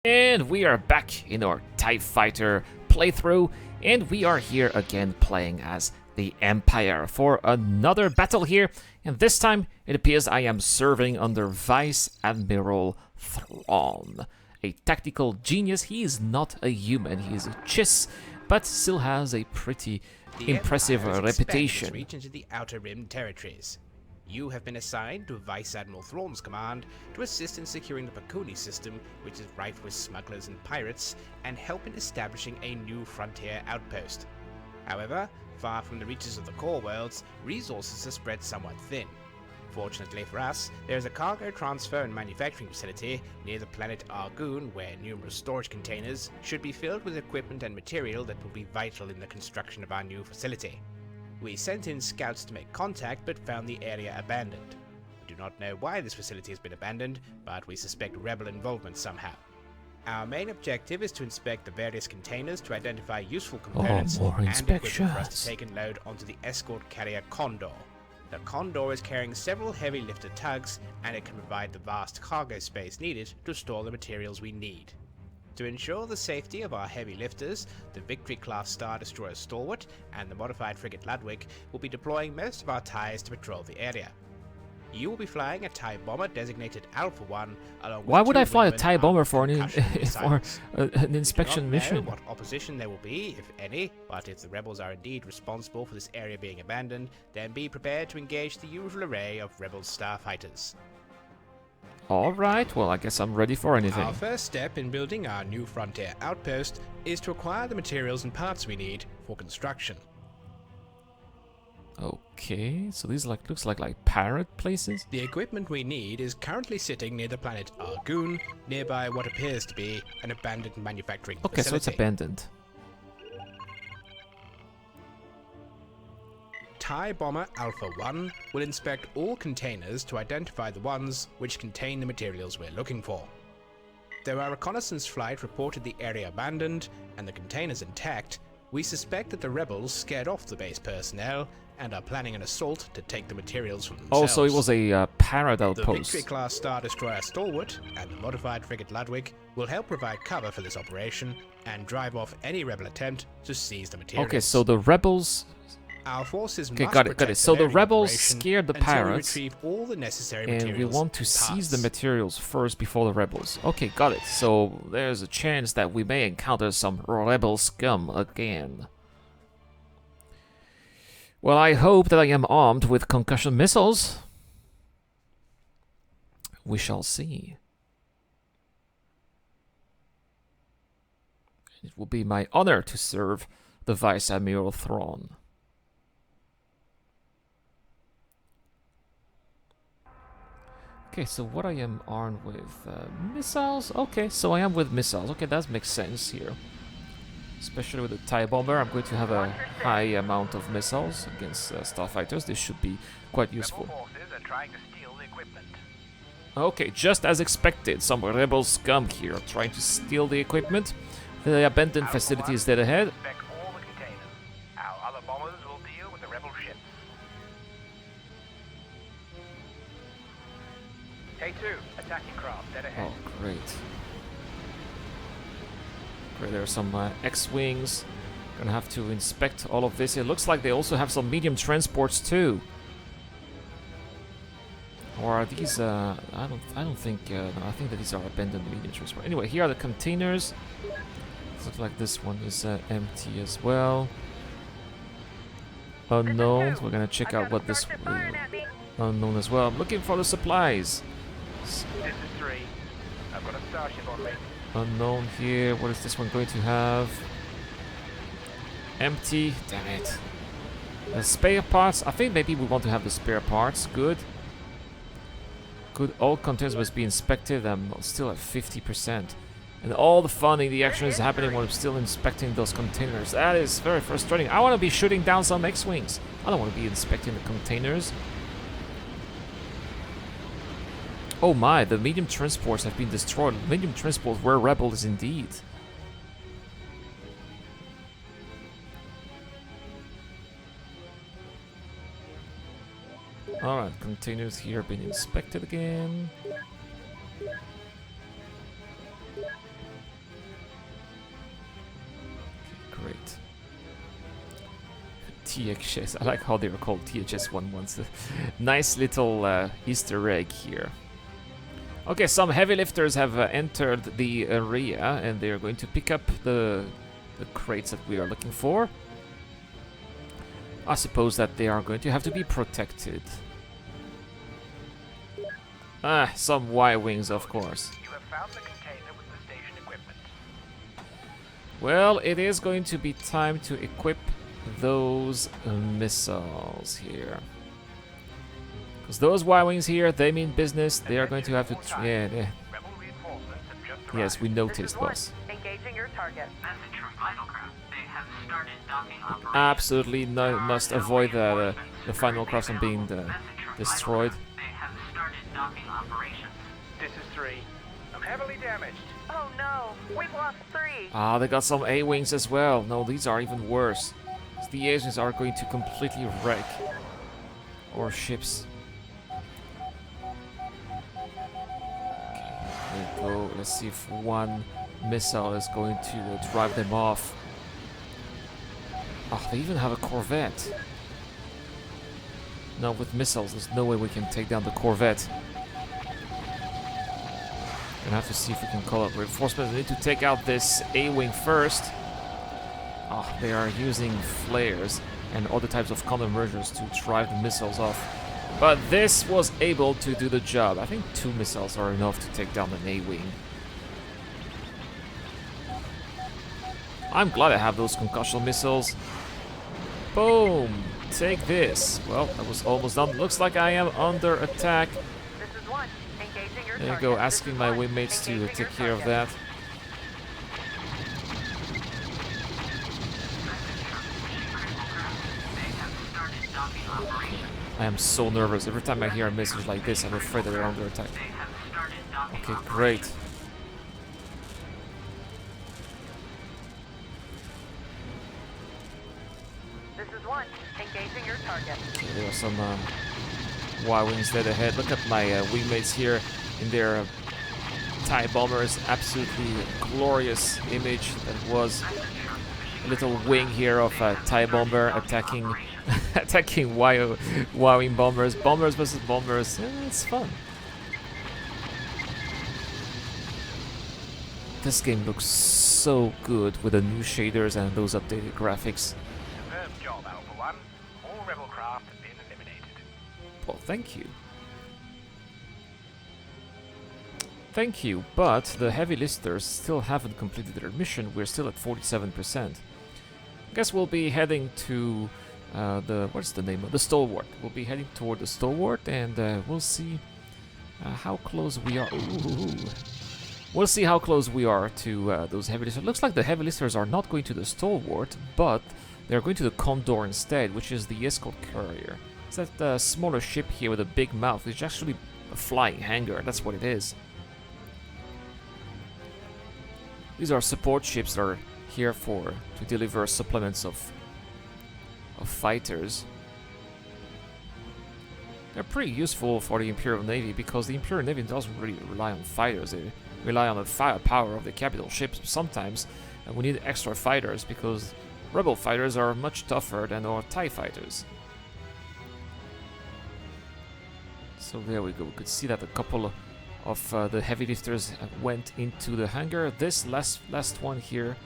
And we are back in our TIE Fighter playthrough, and we are here again playing as the Empire for another battle here, and this time it appears I am serving under Vice Admiral Thrawn, a tactical genius. He is not a human, he is a chiss, but still has a pretty impressive reputation. Reach into the Outer Rim territories. You have been assigned to Vice Admiral Thrawn's command to assist in securing the Pakuni system, which is rife with smugglers and pirates, and help in establishing a new frontier outpost. However, far from the reaches of the core worlds, resources are spread somewhat thin. Fortunately for us, there is a cargo transfer and manufacturing facility near the planet Argoon where numerous storage containers should be filled with equipment and material that will be vital in the construction of our new facility. We sent in scouts to make contact but found the area abandoned. We do not know why this facility has been abandoned, but we suspect rebel involvement somehow. Our main objective is to inspect the various containers to identify useful components and equipment for us to take and load onto the escort carrier Condor. The Condor is carrying several heavy lifter tugs, and it can provide the vast cargo space needed to store the materials we need. To ensure the safety of our heavy lifters, the Victory-class Star Destroyer Stalwart and the modified frigate Ludwig will be deploying most of our TIEs to patrol the area. You will be flying a TIE bomber designated Alpha 1 along with Why would I fly a Wingmen TIE bomber armed for with an, concussion an inspection we do not mission? know what opposition there will be, if any, but if the rebels are indeed responsible for this area being abandoned, then be prepared to engage the usual array of rebel starfighters. Alright, well I guess I'm ready for anything. Our first step in building our new frontier outpost is to acquire the materials and parts we need for construction. Okay, so these looks like pirate places. The equipment we need is currently sitting near the planet Argoon, nearby what appears to be an abandoned manufacturing Okay, facility. so it's abandoned. TIE Bomber Alpha 1 will inspect all containers to identify the ones which contain the materials we're looking for. Though our reconnaissance flight reported the area abandoned and the containers intact, we suspect that the rebels scared off the base personnel and are planning an assault to take the materials from themselves. Oh, so it was a pirate The outpost. Victory-class Star Destroyer Stalwart and the modified frigate Ludwig will help provide cover for this operation and drive off any rebel attempt to seize the materials. Okay, so the rebels... Our forces Okay, must got it. protect So the area rebels operation scared the until we pirates, retrieve all the necessary and materials we want to and seize the parts. materials first before the rebels. Okay, got it. So there's a chance that we may encounter some rebel scum again. Well, I hope that I am armed with concussion missiles. We shall see. It will be my honor to serve the Vice Admiral Thrawn. Okay, so what I am armed with? Missiles? Okay, so I am with missiles. Okay, that makes sense here. Especially with the TIE bomber, I'm going to have a high amount of missiles against starfighters. This should be quite useful. Rebel forces are trying to steal the equipment. Okay, just as expected, some rebel scum here trying to steal the equipment. The abandoned Alpha facility 1 is dead ahead. inspect all the containers. Our other bombers will deal with the rebel ships. K2, attacking craft dead ahead. Oh, great. Great, there are some X-Wings. Gonna have to inspect all of this. It looks like they also have some medium transports too. Or are these, I don't think, no, I think that these are abandoned medium transport. Anyway, here are the containers. Looks like this one is empty as well. Unknown. We're gonna check out what this unknown as well. I'm looking for the supplies. This is 3. I've got a starship on me. Unknown here. What is this one going to have? Empty. Damn it. The spare parts. I think maybe we want to have the spare parts. Good. Good. All containers must be inspected. I'm still at 50%. And all the fun in the action is happening when I'm still inspecting those containers. That is very frustrating. I want to be shooting down some X-Wings. I don't want to be inspecting the containers. Oh my, the medium transports have been destroyed. Medium transports were rebels indeed. Alright, containers here have been inspected again. THS. I like how they are called THS-11s. Nice little Easter egg here. Okay, some heavy lifters have entered the area, and they are going to pick up the crates that we are looking for. I suppose that they are going to have to be protected. Ah, some Y-wings, of course. You have found the container with the station equipment. Well, it is going to be time to equip those missiles here. Because those Y-wings here, they mean business. They are going to have to... Rebel reinforcements have just arrived. Yes, we noticed, boss. Engaging your target. Message from Vital Craft. They have started docking operations. Absolutely must avoid the final craft from being Message from destroyed. Vital Craft. They have started docking operations. This is 3. I'm heavily damaged. Oh no, we've lost 3. Ah, they got some A-wings as well. No, these are even worse. The A-wings are going to completely wreck our ships. There we go. Let's see if one missile is going to drive them off. Oh, they even have a corvette. No, with missiles, there's no way we can take down the corvette. Gonna have to see if we can call up reinforcements. We need to take out this A-wing first. Oh, they are using flares and other types of countermeasures to drive the missiles off. But this was able to do the job. I think 2 missiles are enough to take down an A-wing. I'm glad I have those concussion missiles. Boom! Take this. Well, that was almost done. Looks like I am under attack. This is 1. Engaging your There you target. go, This asking is my 1. wingmates to Engaging take your care of target. that. I am so nervous. Every time I hear a message like this, I'm afraid that they're under attack. Okay, great. This is 1. Engaging your target. Okay, there are some Y-wings dead ahead. Look at my wingmates here in their TIE bombers. Absolutely glorious image that was. A little wing here of a TIE bomber attacking attacking Y-wing bombers. Bombers versus bombers. Yeah, it's fun. This game looks so good with the new shaders and those updated graphics. Superb job, Alpha 1. All rebel craft have been eliminated. Well, thank you. Thank you, but the heavy listers still haven't completed their mission. We're still at 47%. Guess we'll be heading to what's the name of the Stalwart. We'll be heading toward the Stalwart, and we'll see how close we are. Ooh. We'll see how close we are to those heavy listers. Looks like the heavy listers are not going to the Stalwart, but they're going to the Condor instead, which is the escort carrier. It's that smaller ship here with a big mouth. It's actually a flying hangar. That's what it is. These are support ships that are here to deliver supplements of fighters. They're pretty useful for the Imperial Navy because the Imperial Navy doesn't really rely on fighters. They rely on the firepower of the capital ships sometimes, and we need extra fighters because Rebel fighters are much tougher than our TIE fighters. So there we go. We could see that a couple of the heavy lifters went into the hangar. This last one here,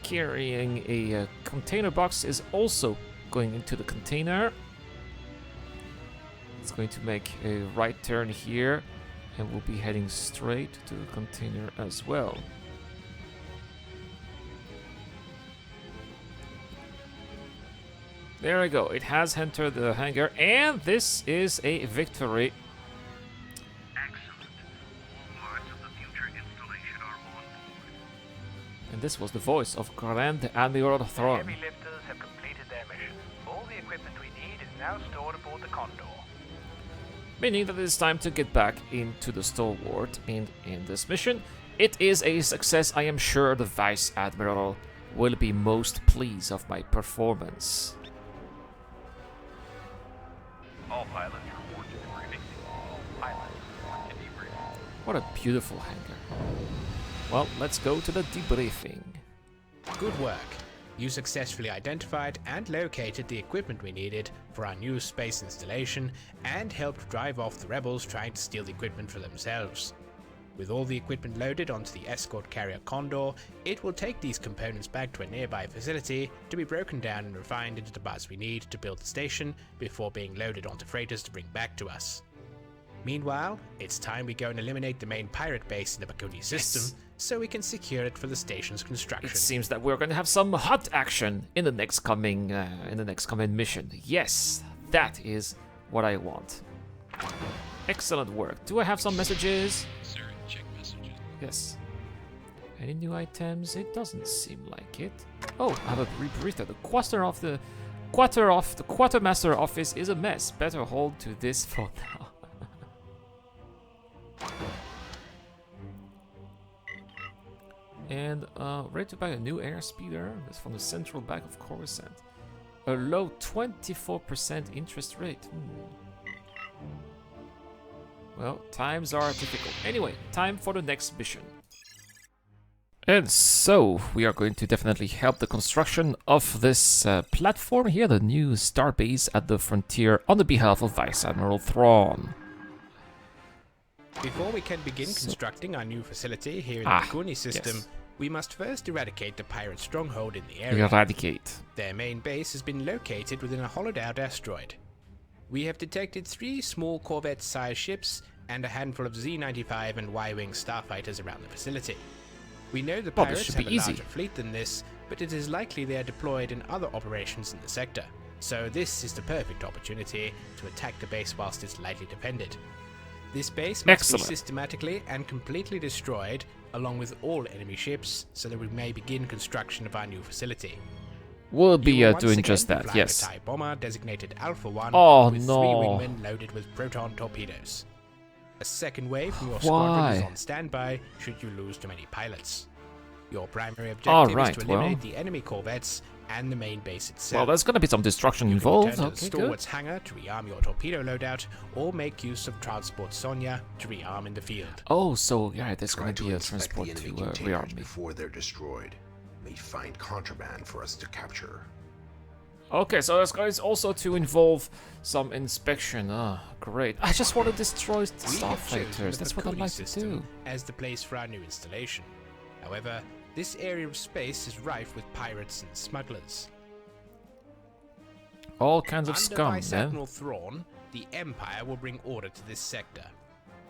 carrying a container box, is also going into the container. It's going to make a right turn here, and we'll be heading straight to the container as well. There we go. It has entered the hangar, and this is a victory. Excellent. All parts of the future installation are on board. And this was the voice of Grand Admiral Thrawn. Heavy lifters have completed their mission. All the equipment we need is now stored aboard the Condor. Meaning that it's time to get back into the Stalwart, and in this mission, it is a success. I am sure the Vice Admiral will be most pleased of my performance. All pilots report to the briefing. Pilots report to debriefing. What a beautiful hangar. Well, let's go to the debriefing. Good work. You successfully identified and located the equipment we needed for our new space installation and helped drive off the rebels trying to steal the equipment for themselves. With all the equipment loaded onto the escort carrier Condor, it will take these components back to a nearby facility to be broken down and refined into the parts we need to build the station before being loaded onto freighters to bring back to us. Meanwhile, it's time we go and eliminate the main pirate base in the Bakuni system so we can secure it for the station's construction. It seems that we're going to have some hot action in the next coming mission. Yes, that is what I want. Excellent work. Do I have some messages? Sir, check messages. Yes. Any new items? It doesn't seem like it. Oh, I have a rebreather. The quartermaster office is a mess. Better hold to this for now. And ready to buy a new airspeeder. That's from the central bank of Coruscant. A low 24% interest rate. Well, times are difficult. Anyway, time for the next mission. And so, we are going to definitely help the construction of this platform here, the new starbase at the frontier, on the behalf of Vice Admiral Thrawn. Before we can begin constructing our new facility here in the Bakuni system, we must first eradicate the pirate stronghold in the area. Eradicate. Their main base has been located within a hollowed-out asteroid. We have detected 3 small corvette-sized ships and a handful of Z-95 and Y-Wing starfighters around the facility. We know the pirates have a larger fleet than this, but it is likely they are deployed in other operations in the sector, so this is the perfect opportunity to attack the base whilst it's lightly defended. This base must be systematically and completely destroyed, along with all enemy ships, so that we may begin construction of our new facility. We'll be doing just that, yes. A TIE bomber designated Alpha 1 with 3 wingmen loaded with proton torpedoes. A second wave from your squadron is on standby should you lose too many pilots. Your primary objective is to eliminate the enemy corvettes and the main base itself. Well, there's going to be some destruction involved. Return to the Stalwart's hangar to rearm your torpedo loadout, or make use of Transport Sonya to rearm in the field. Oh, so yeah, there's going to be a transport to rearm me. Before they're destroyed, may find contraband for us to capture. Okay, so that's going also to involve some inspection. Ah, great. I just want to destroy starfighters. That's what I'd like to do. As the place for our new installation. However, this area of space is rife with pirates and smugglers. All kinds of scum, Under Vice Admiral Thrawn, the Empire will bring order to this sector.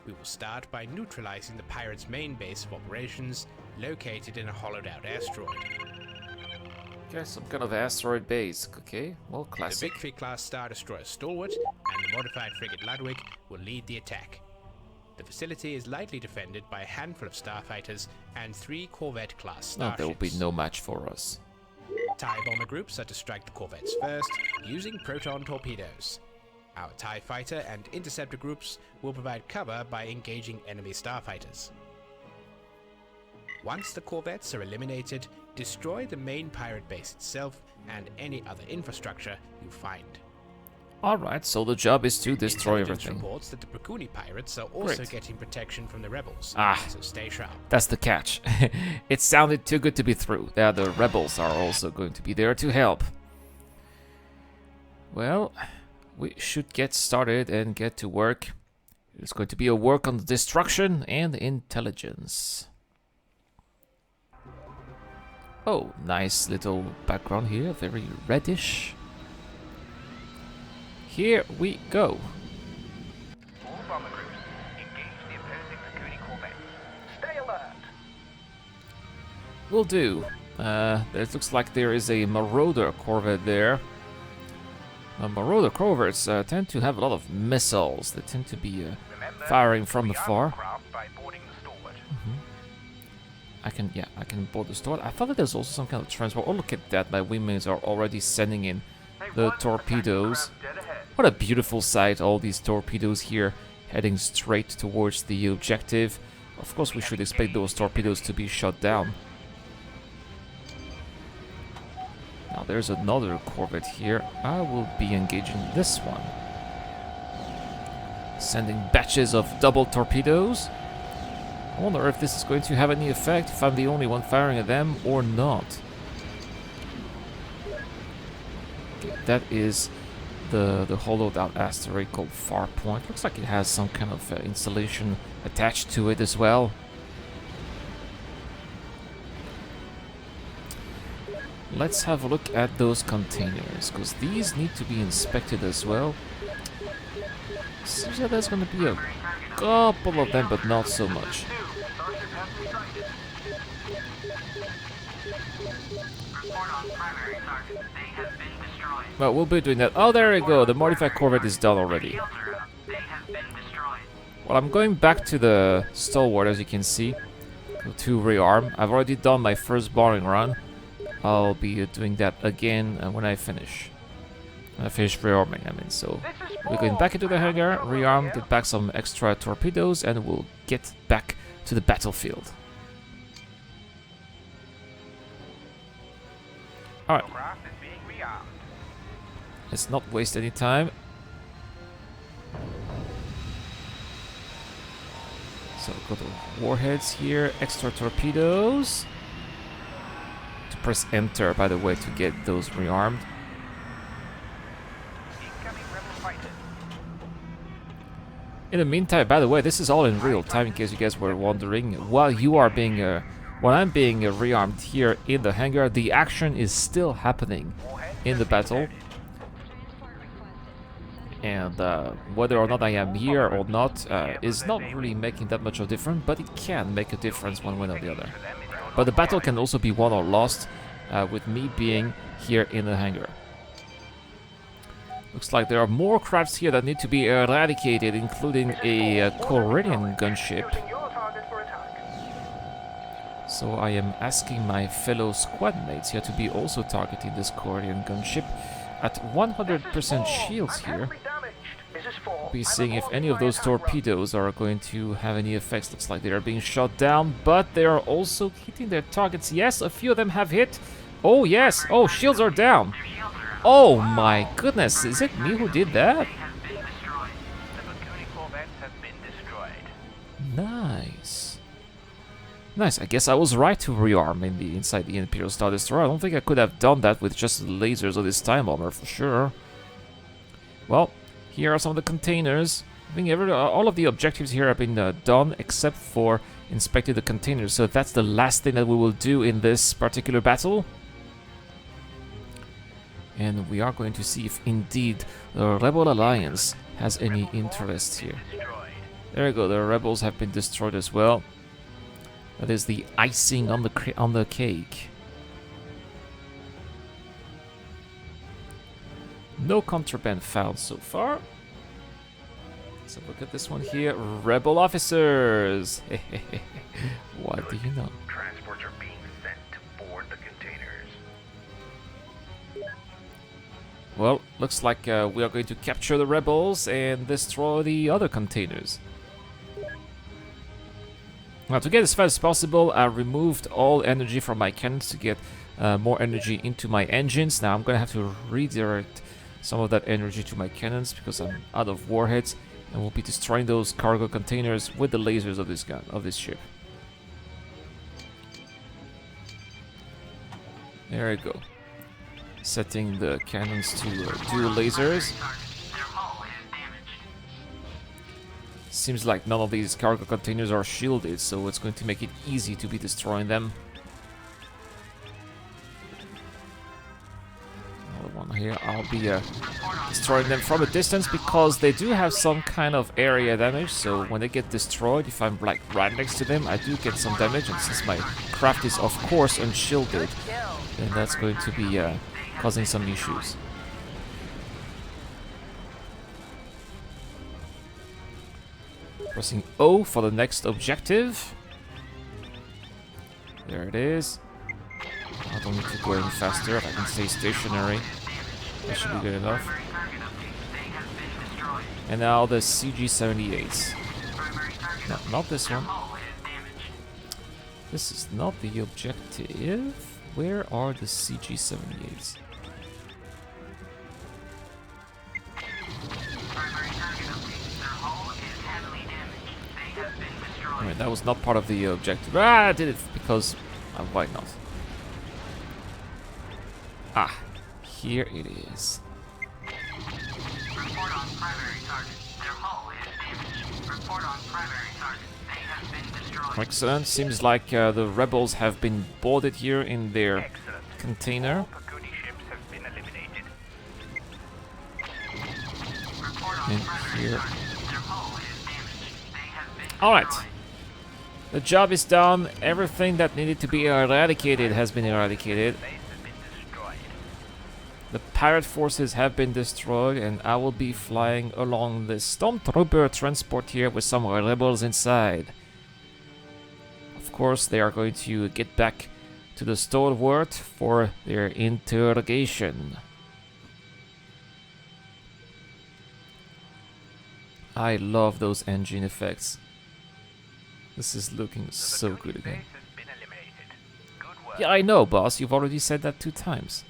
We will start by neutralizing the pirates' main base of operations, located in a hollowed-out asteroid. Okay, some kind of asteroid base. Okay, well, classic. The Victory-class Star Destroyer Stalwart and the modified frigate Ludwig will lead the attack. The facility is lightly defended by a handful of starfighters and 3 Corvette-class starships. There will be no match for us. TIE bomber groups are to strike the corvettes first, using proton torpedoes. Our TIE fighter and interceptor groups will provide cover by engaging enemy starfighters. Once the corvettes are eliminated, destroy the main pirate base itself and any other infrastructure you find. Alright, so the job is to destroy everything. Reports that the Bakuni pirates are also getting protection from the rebels, so stay sharp. That's the catch. It sounded too good to be true. The rebels are also going to be there to help. Well, we should get started and get to work. It's going to be a work on destruction and intelligence. Oh, nice little background here, very reddish. Here we go. All bomber groups, engage the opposing Bakuni corvettes. Stay alert! Will do. It looks like there is a Marauder corvette there. Marauder corvettes tend to have a lot of missiles. They tend to be firing from afar. By boarding the Stalwart. I can board the Stalwart. I thought that there's also some kind of transport. Oh, look at that! My wingmen are already sending in the torpedoes. What a beautiful sight! All these torpedoes here heading straight towards the objective. Of course, we should expect those torpedoes to be shot down. Now there's another corvette here. I will be engaging this one. Sending batches of double torpedoes. I wonder if this is going to have any effect, if I'm the only one firing at them or not. that is the hollowed out asteroid called Farpoint. Looks like it has some kind of installation attached to it as well. Let's have a look at those containers, because these need to be inspected as well. Seems that there's going to be a couple of them, but not so much. Well, we'll be doing that. Oh, there we go. The modified corvette is done already. Well, I'm going back to the stalwart, as you can see, to rearm. I've already done my first boring run. I'll be doing that again when I finish. When I finish rearming, I mean. So we're going back into the hangar, rearm, get back some extra torpedoes, and we'll get back to the battlefield. Alright. Let's not waste any time. So go to warheads here, extra torpedoes. To press enter, by the way, to get those rearmed. In the meantime, by the way, this is all in real time in case you guys were wondering. While you are being, when I'm being rearmed here in the hangar, the action is still happening in the battle. And whether or not I am here or not is not really making that much of a difference, but it can make a difference one way or the other. But the battle can also be won or lost with me being here in the hangar. Looks like there are more crafts here that need to be eradicated, including a Corellian gunship. So I am asking my fellow squad mates here to be also targeting this Corellian gunship. At 100% shields here, we'll be seeing if any of those torpedoes are going to have any effects. Looks like they are being shot down, but they are also hitting their targets. Yes, a few of them have hit. Oh, yes. Oh, shields are down. Oh, my goodness. Is it me who did that? Nice. Nice. I guess I was right to rearm inside the Imperial Star Destroyer. I don't think I could have done that with just lasers or this time bomber for sure. Well, here are some of the containers. I think all of the objectives here have been done except for inspecting the containers. So that's the last thing that we will do in this particular battle. And we are going to see if indeed the Rebel Alliance has any interest here. There we go. The rebels have been destroyed as well. That is the icing on the cake. No contraband found so far. Let's have a look at this one here. Rebel officers! What do you know? Transports are being sent to board the containers. Well, looks like we are going to capture the rebels and destroy the other containers. Now, to get as fast as possible, I removed all energy from my cannons to get more energy into my engines. Now, I'm going to have to redirect some of that energy to my cannons because I'm out of warheads, and we'll be destroying those cargo containers with the lasers of this ship. There we go. Setting the cannons to dual lasers. Seems like none of these cargo containers are shielded, so it's going to make it easy to be destroying them. Another one here. I'll be destroying them from a distance because they do have some kind of area damage, so when they get destroyed, if I'm like right next to them, I do get some damage, and since my craft is of course unshielded, then that's going to be causing some issues. Pressing O for the next objective. There it is. I don't need to go any faster. If I can stay stationary, that should be good enough. And now the CG-78s. No, not this one. This is not the objective. Where are the CG-78s? Alright, that was not part of the objective. Ah, I did it because... why not? Ah, here it is. Excellent. Seems like the rebels have been boarded here in their Excellent. container. All Pakuni ships have been eliminated. And here. Alright. The job is done. Everything that needed to be eradicated has been eradicated. Base has been destroyed. The pirate forces have been destroyed, and I will be flying along the Stormtrooper Transport here with some rebels inside. Of course, they are going to get back to the Stalwart for their interrogation. I love those engine effects. This is looking so Pakuni good again. base has been eliminated. Good work. Yeah, I know, boss. You've already said that 2 times.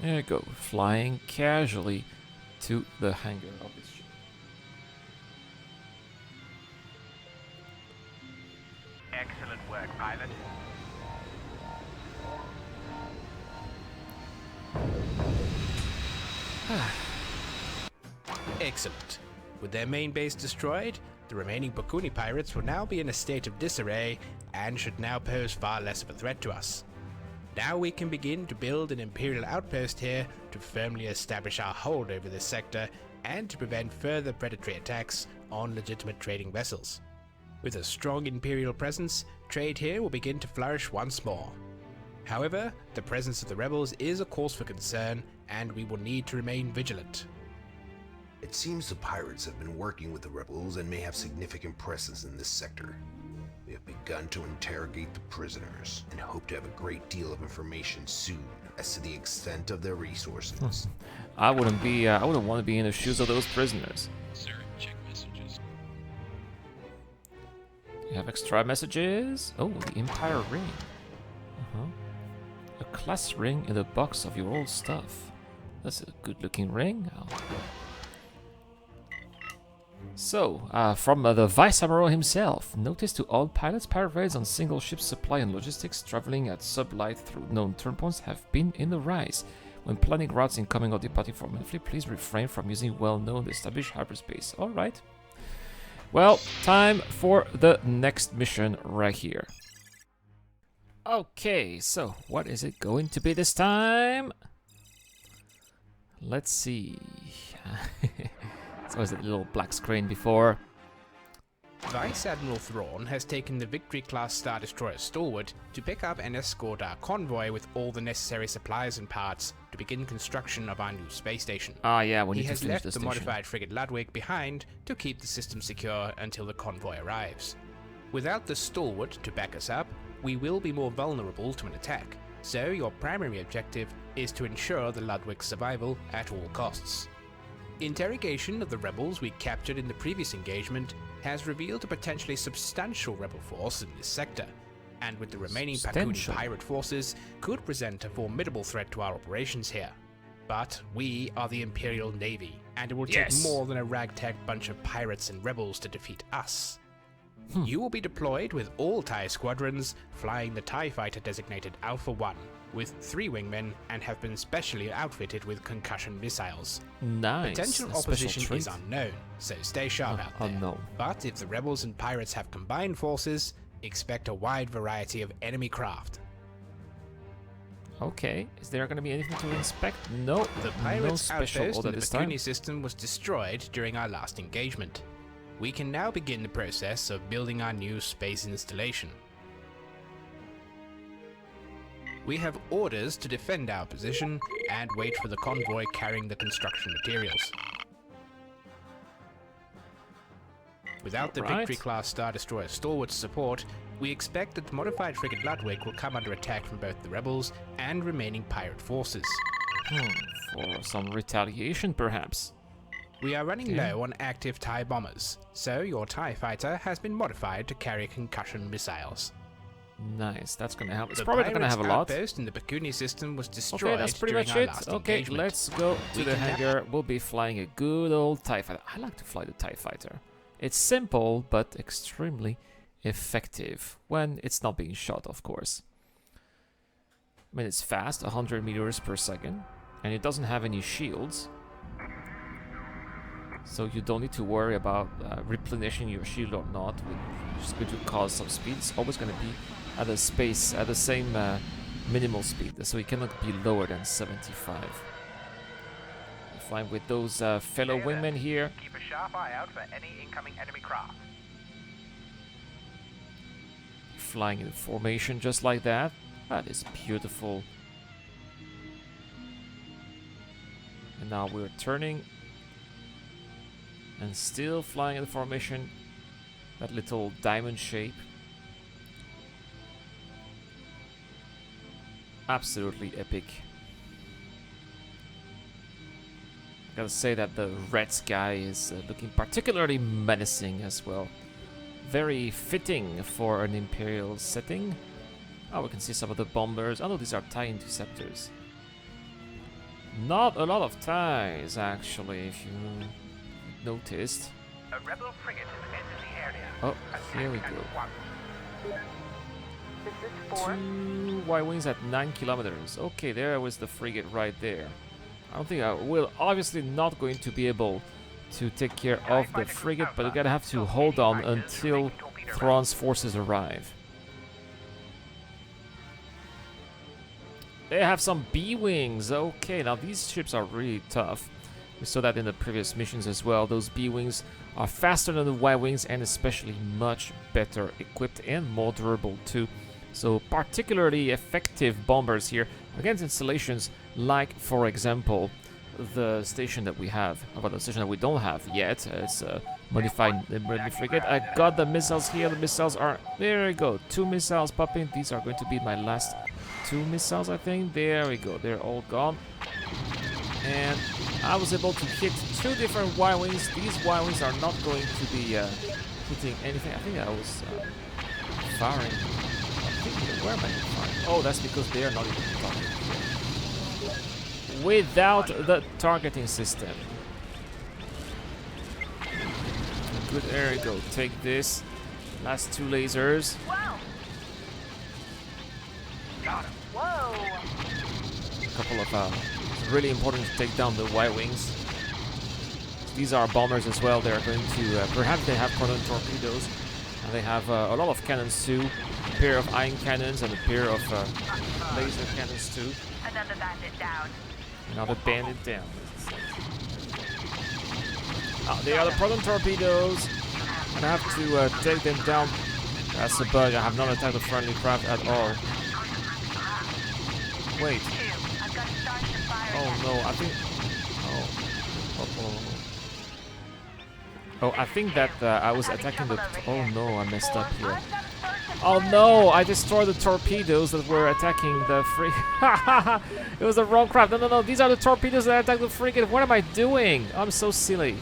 There you go, flying casually to the hangar of this ship. Excellent work, pilot. Excellent. With their main base destroyed, the remaining Pakuni pirates will now be in a state of disarray and should now pose far less of a threat to us. Now we can begin to build an Imperial outpost here to firmly establish our hold over this sector and to prevent further predatory attacks on legitimate trading vessels. With a strong Imperial presence, trade here will begin to flourish once more. However, the presence of the rebels is a cause for concern, and we will need to remain vigilant. It seems the pirates have been working with the rebels and may have significant presence in this sector. We have begun to interrogate the prisoners and hope to have a great deal of information soon as to the extent of their resources. I wouldn't want to be in the shoes of those prisoners. Sir, check messages. You have extra messages? Oh, the Empire ring. A class ring in the box of your old stuff. That's a good-looking ring. So, from the Vice Admiral himself, notice to all pilots, pirate raids on single ship supply and logistics traveling at sublight through known turn points have been in the rise. When planning routes incoming or departing from Manfleet, please refrain from using well-known established hyperspace. Alright. Well, time for the next mission right here. Okay, so what is it going to be this time? Let's see. It's always a little black screen before. Vice Admiral Thrawn has taken the Victory-class Star Destroyer Stalwart to pick up and escort our convoy with all the necessary supplies and parts to begin construction of our new space station. Ah, yeah, we He need to has finish left the the station. modified frigate Ludwig behind to keep the system secure until the convoy arrives. Without the Stalwart to back us up, we will be more vulnerable to an attack, so your primary objective is to ensure the Ludwig's survival at all costs. Interrogation of the rebels we captured in the previous engagement has revealed a potentially substantial rebel force in this sector, and with the remaining Pakuni Substantial. pirate forces could present a formidable threat to our operations here. But we are the Imperial Navy, and it will take Yes. more than a ragtag bunch of pirates and rebels to defeat us. You will be deployed with all TIE squadrons, flying the TIE fighter designated Alpha 1, with 3 wingmen, and have been specially outfitted with concussion missiles. Nice. Potential a special opposition is treat. unknown, so stay sharp out there. Unknown. But if the rebels and pirates have combined forces, expect a wide variety of enemy craft. Okay, is there going to be anything to inspect? No, The no pirates' special outpost order in the this time. Pakuni system was destroyed during our last engagement. We can now begin the process of building our new space installation. We have orders to defend our position and wait for the convoy carrying the construction materials. Without the Alright. Victory-class Star Destroyer Stalwart's support, we expect that the modified frigate Ludwig will come under attack from both the rebels and remaining pirate forces. For some retaliation, perhaps. We are running Okay. low on active TIE bombers, so your TIE fighter has been modified to carry concussion missiles. Nice, that's going to help. It's The probably not going to pirates' have a lot. outpost in the Pakuni system was destroyed Okay, that's pretty during much our it. last Okay, engagement. let's go to We the can now- hangar. We'll be flying a good old TIE fighter. I like to fly the TIE fighter. It's simple, but extremely effective when it's not being shot, of course. I mean, it's fast, 100 meters per second, and it doesn't have any shields. So you don't need to worry about replenishing your shield or not, which is going to cause some speed. It's always going to be at a space, at the same minimal speed, so it cannot be lower than 75. Flying with those fellow Stay alert. wingmen here. Keep a sharp eye out for any incoming enemy craft. Flying in formation just like that. That is beautiful. And now we're turning. And still flying in formation. That little diamond shape. Absolutely epic. I gotta say that the red sky is looking particularly menacing as well. Very fitting for an Imperial setting. Oh, we can see some of the bombers. Oh no, these are TIE interceptors. Not a lot of TIEs, actually, if you noticed. A rebel frigate has entered the area. Oh, Attack here we at go. once. This is 4. 2 Y-wings at 9 kilometers. Okay, there was the frigate right there. I don't think I will. Obviously not going to be able to take care of the frigate, but we're gonna have to hold on until Thrawn's forces arrive. They have some B-wings. Okay, now these ships are really tough. We saw that in the previous missions as well. Those B-wings are faster than the Y-wings and especially much better equipped and more durable too. So particularly effective bombers here against installations like, for example, the station that we have. About the station that we don't have yet. It's a modified Bradley frigate. I got the missiles here. The missiles are... There we go. 2 missiles popping. These are going to be my last 2 missiles, I think. There we go. They're all gone. And I was able to hit 2 different Y-wings. These Y-wings are not going to be hitting anything. I think I was firing. Where am I firing? Oh, that's because they are not even targeting. Without the targeting system. Good, there we go. Take this. Last 2 lasers. Wow. Got him. Whoa. A couple of it's really important to take down the Y-wings. These are bombers as well. They are going to perhaps they have proton torpedoes, and they have a lot of cannons too. A pair of ion cannons and a pair of laser cannons too. Another bandit down. Another bandit down. They are the proton torpedoes, and I have to take them down. That's a bug. I have not attacked a friendly craft at all. Wait. 2. I've got a starship fire. Oh no, I think. Oh, I think that I was attacking the. Oh no, I messed up here. Oh no, I destroyed the torpedoes that were attacking the frigate. It was the wrong craft. No, no, no, these are the torpedoes that attack the frigate. What am I doing? I'm so silly.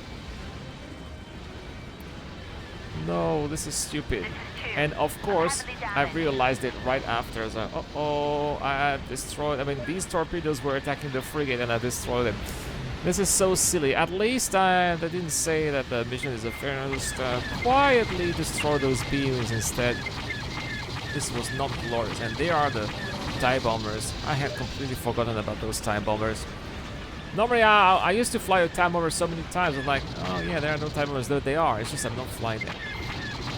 No, this is stupid. And of course, I realized it right after. I was like, uh-oh, I destroyed... I mean, these torpedoes were attacking the frigate and I destroyed them. This is so silly. At least they didn't say that the mission is a fair. Just quietly destroy those beams instead. This was not glorious. And they are the TIE bombers. I had completely forgotten about those TIE bombers. Normally, I used to fly a TIE bomber so many times. I'm like, oh yeah, there are no TIE bombers. Though they are. It's just I'm not flying them.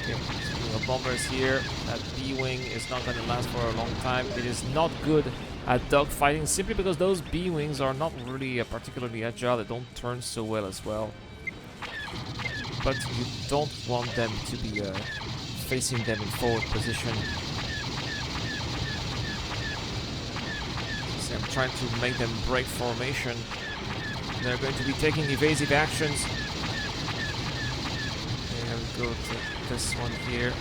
Okay, so the bombers here. That B-wing is not going to last for a long time. It is not good at dogfighting simply because those B-wings are not really particularly agile. They don't turn so well as well. But you don't want them to be facing them in forward position. So I'm trying to make them break formation. They're going to be taking evasive actions. There we go, take this one here.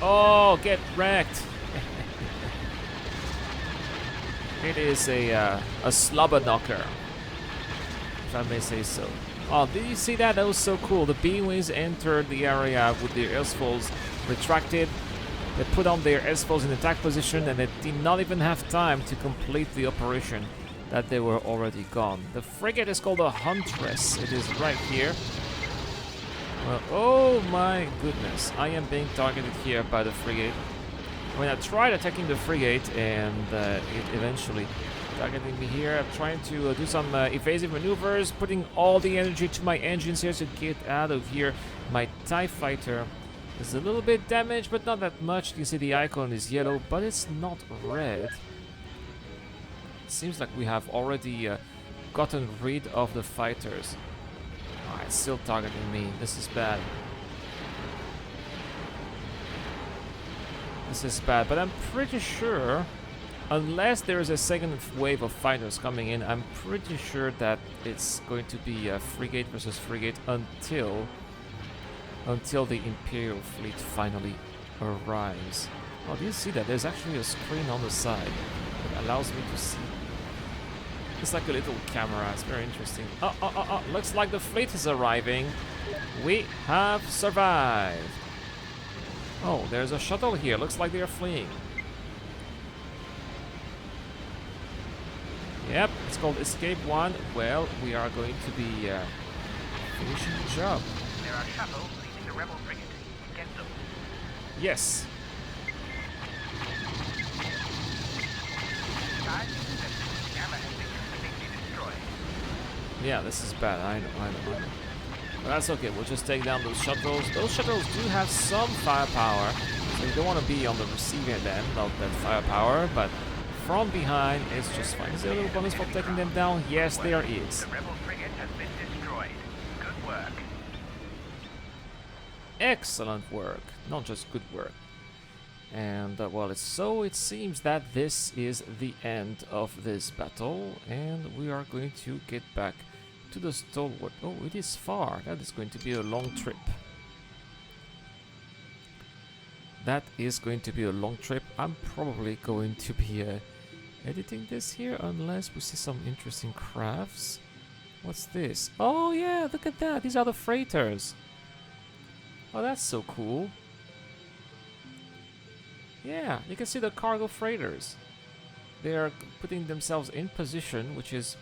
Oh, get wrecked! It is a slobber knocker, if I may say so. Oh, did you see that? That was so cool. The B-wings entered the area with their S-foils retracted. They put on their S-foils in attack position, and they did not even have time to complete the operation that they were already gone. The frigate is called a Huntress. It is right here. Well, oh my goodness. I am being targeted here by the frigate. I mean, I tried attacking the frigate, and it eventually targeting me here. I'm trying to do some evasive maneuvers, putting all the energy to my engines here to get out of here. My TIE fighter is a little bit damaged, but not that much. You see the icon is yellow, but it's not red. It seems like we have already gotten rid of the fighters. Oh, it's still targeting me. This is bad. This is bad, but I'm pretty sure, unless there is a second wave of fighters coming in, I'm pretty sure that it's going to be frigate versus frigate until the Imperial fleet finally arrives. Oh, do you see that? There's actually a screen on the side that allows me to see. It's like a little camera. It's very interesting. Oh, looks like the fleet is arriving. We have survived. Oh, there's a shuttle here. Looks like they are fleeing. Yep, it's called Escape 1. Well, we are going to be finishing the job. There are shuttles leaving the rebel frigate. Get them. Yes. Guys, the hammer has been completely destroyed. Yeah, this is bad. I know. But that's okay. We'll just take down those shuttles. Those shuttles do have some firepower, so you don't want to be on the receiving end of that firepower, but from behind, it's just fine. Is there a little bonus for taking them down? Yes, there is. The rebel frigate has been destroyed. Good work. Excellent work. Not just good work. And, well, it seems that this is the end of this battle, and we are going to get back to the stalwart. Oh, it is far. That is going to be a long trip. That is going to be a long trip. I'm probably going to be editing this here unless we see some interesting crafts. What's this? Oh yeah, look at that. These are the freighters. Oh, that's so cool. Yeah, you can see the cargo freighters. They are putting themselves in position, which is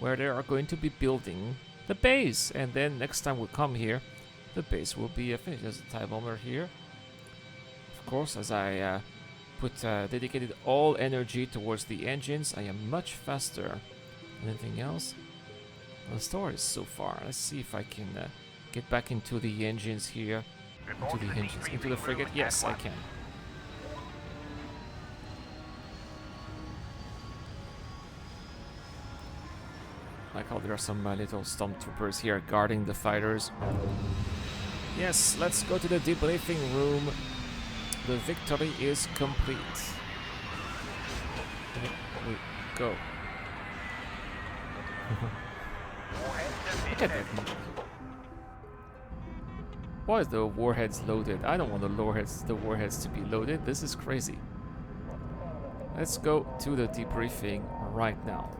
where they are going to be building the base. And then next time we come here, the base will be finished. There's a TIE bomber here. Of course, as I dedicated all energy towards the engines, I am much faster. Anything else? The story is so far. Let's see if I can get back into the engines here. Into the frigate. Yes, I can. Like how there are some little stormtroopers here guarding the fighters. Yes, let's go to the debriefing room. The victory is complete. Here we go. Look at that. Why is the warheads loaded? I don't want the warheads to be loaded. This is crazy. Let's go to the debriefing right now.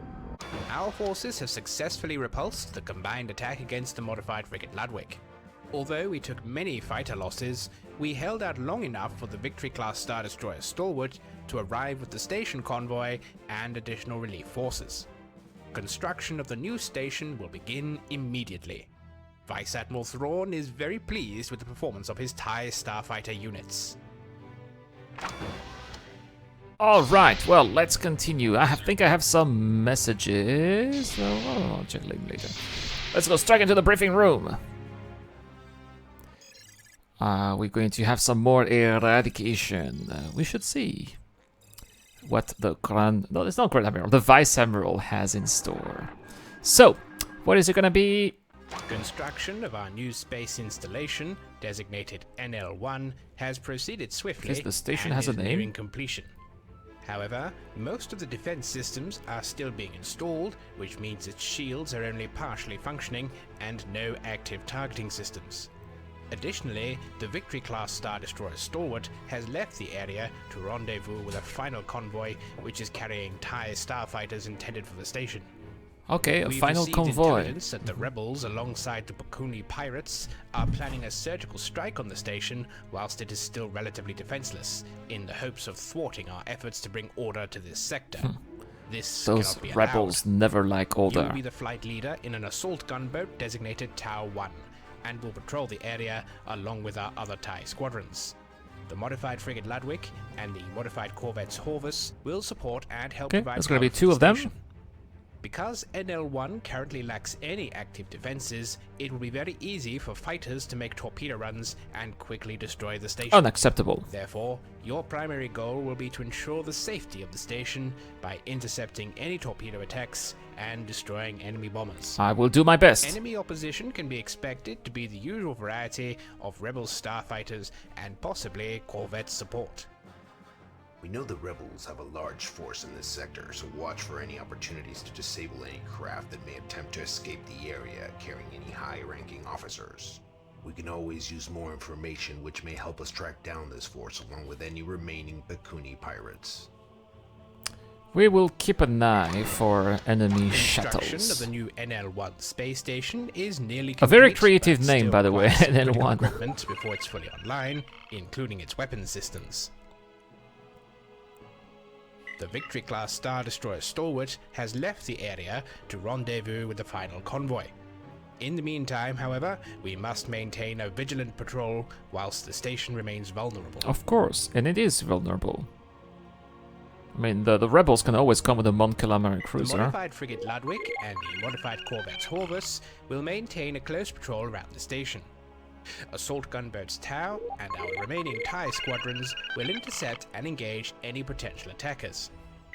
Our forces have successfully repulsed the combined attack against the modified frigate Ludwig. Although we took many fighter losses, we held out long enough for the Victory-class Star Destroyer Stalwart to arrive with the station convoy and additional relief forces. Construction of the new station will begin immediately. Vice Admiral Thrawn is very pleased with the performance of his TIE Starfighter units. Alright, well, let's continue. I think I have some messages. So, I'll check later. Let's go straight into the briefing room. We're going to have some more eradication. We should see what the it's not Grand Admiral, the Vice Admiral has in store. So, what is it going to be? Construction of our new space installation, designated NL1, has proceeded swiftly Guess the station and has a is name? nearing completion. However, most of the defense systems are still being installed, which means its shields are only partially functioning and no active targeting systems. Additionally, the Victory-class Star Destroyer Stalwart has left the area to rendezvous with a final convoy which is carrying TIE starfighters intended for the station. Okay, a We've final received convoy. intelligence that the rebels, alongside the Pakuni pirates, are planning a surgical strike on the station whilst it is still relatively defenseless, in the hopes of thwarting our efforts to bring order to this sector. This Those cannot be rebels allowed. never like You order. will be the flight leader in an assault gunboat designated Tau 1, and will patrol the area along with our other TIE squadrons. The modified frigate Ludwig and the modified corvettes Horvus will support and help Okay, provide there's gonna be cover for two the of them. station. Because NL-1 currently lacks any active defenses, it will be very easy for fighters to make torpedo runs and quickly destroy the station. Unacceptable. Therefore, your primary goal will be to ensure the safety of the station by intercepting any torpedo attacks and destroying enemy bombers. I will do my best. Enemy opposition can be expected to be the usual variety of Rebel starfighters and possibly corvette support. We know the rebels have a large force in this sector, so watch for any opportunities to disable any craft that may attempt to escape the area carrying any high-ranking officers. We can always use more information which may help us track down this force along with any remaining Bakuni pirates. We will keep an eye for enemy Construction shuttles. of the new NL-1 space station is nearly complete. A very creative but name, still by the way, requires some critical NL-1. equipment before it's fully online, including its weapons systems. The Victory-class Star Destroyer Stalwart has left the area to rendezvous with the final convoy. In the meantime, however, we must maintain a vigilant patrol whilst the station remains vulnerable. Of course, and it is vulnerable. I mean, the rebels can always come with a Mon Calamari The cruiser. modified frigate Ludwig and the modified corvettes Horvus will maintain a close patrol around the station. Assault gunboats Tau and our remaining TIE squadrons will intercept and engage any potential attackers.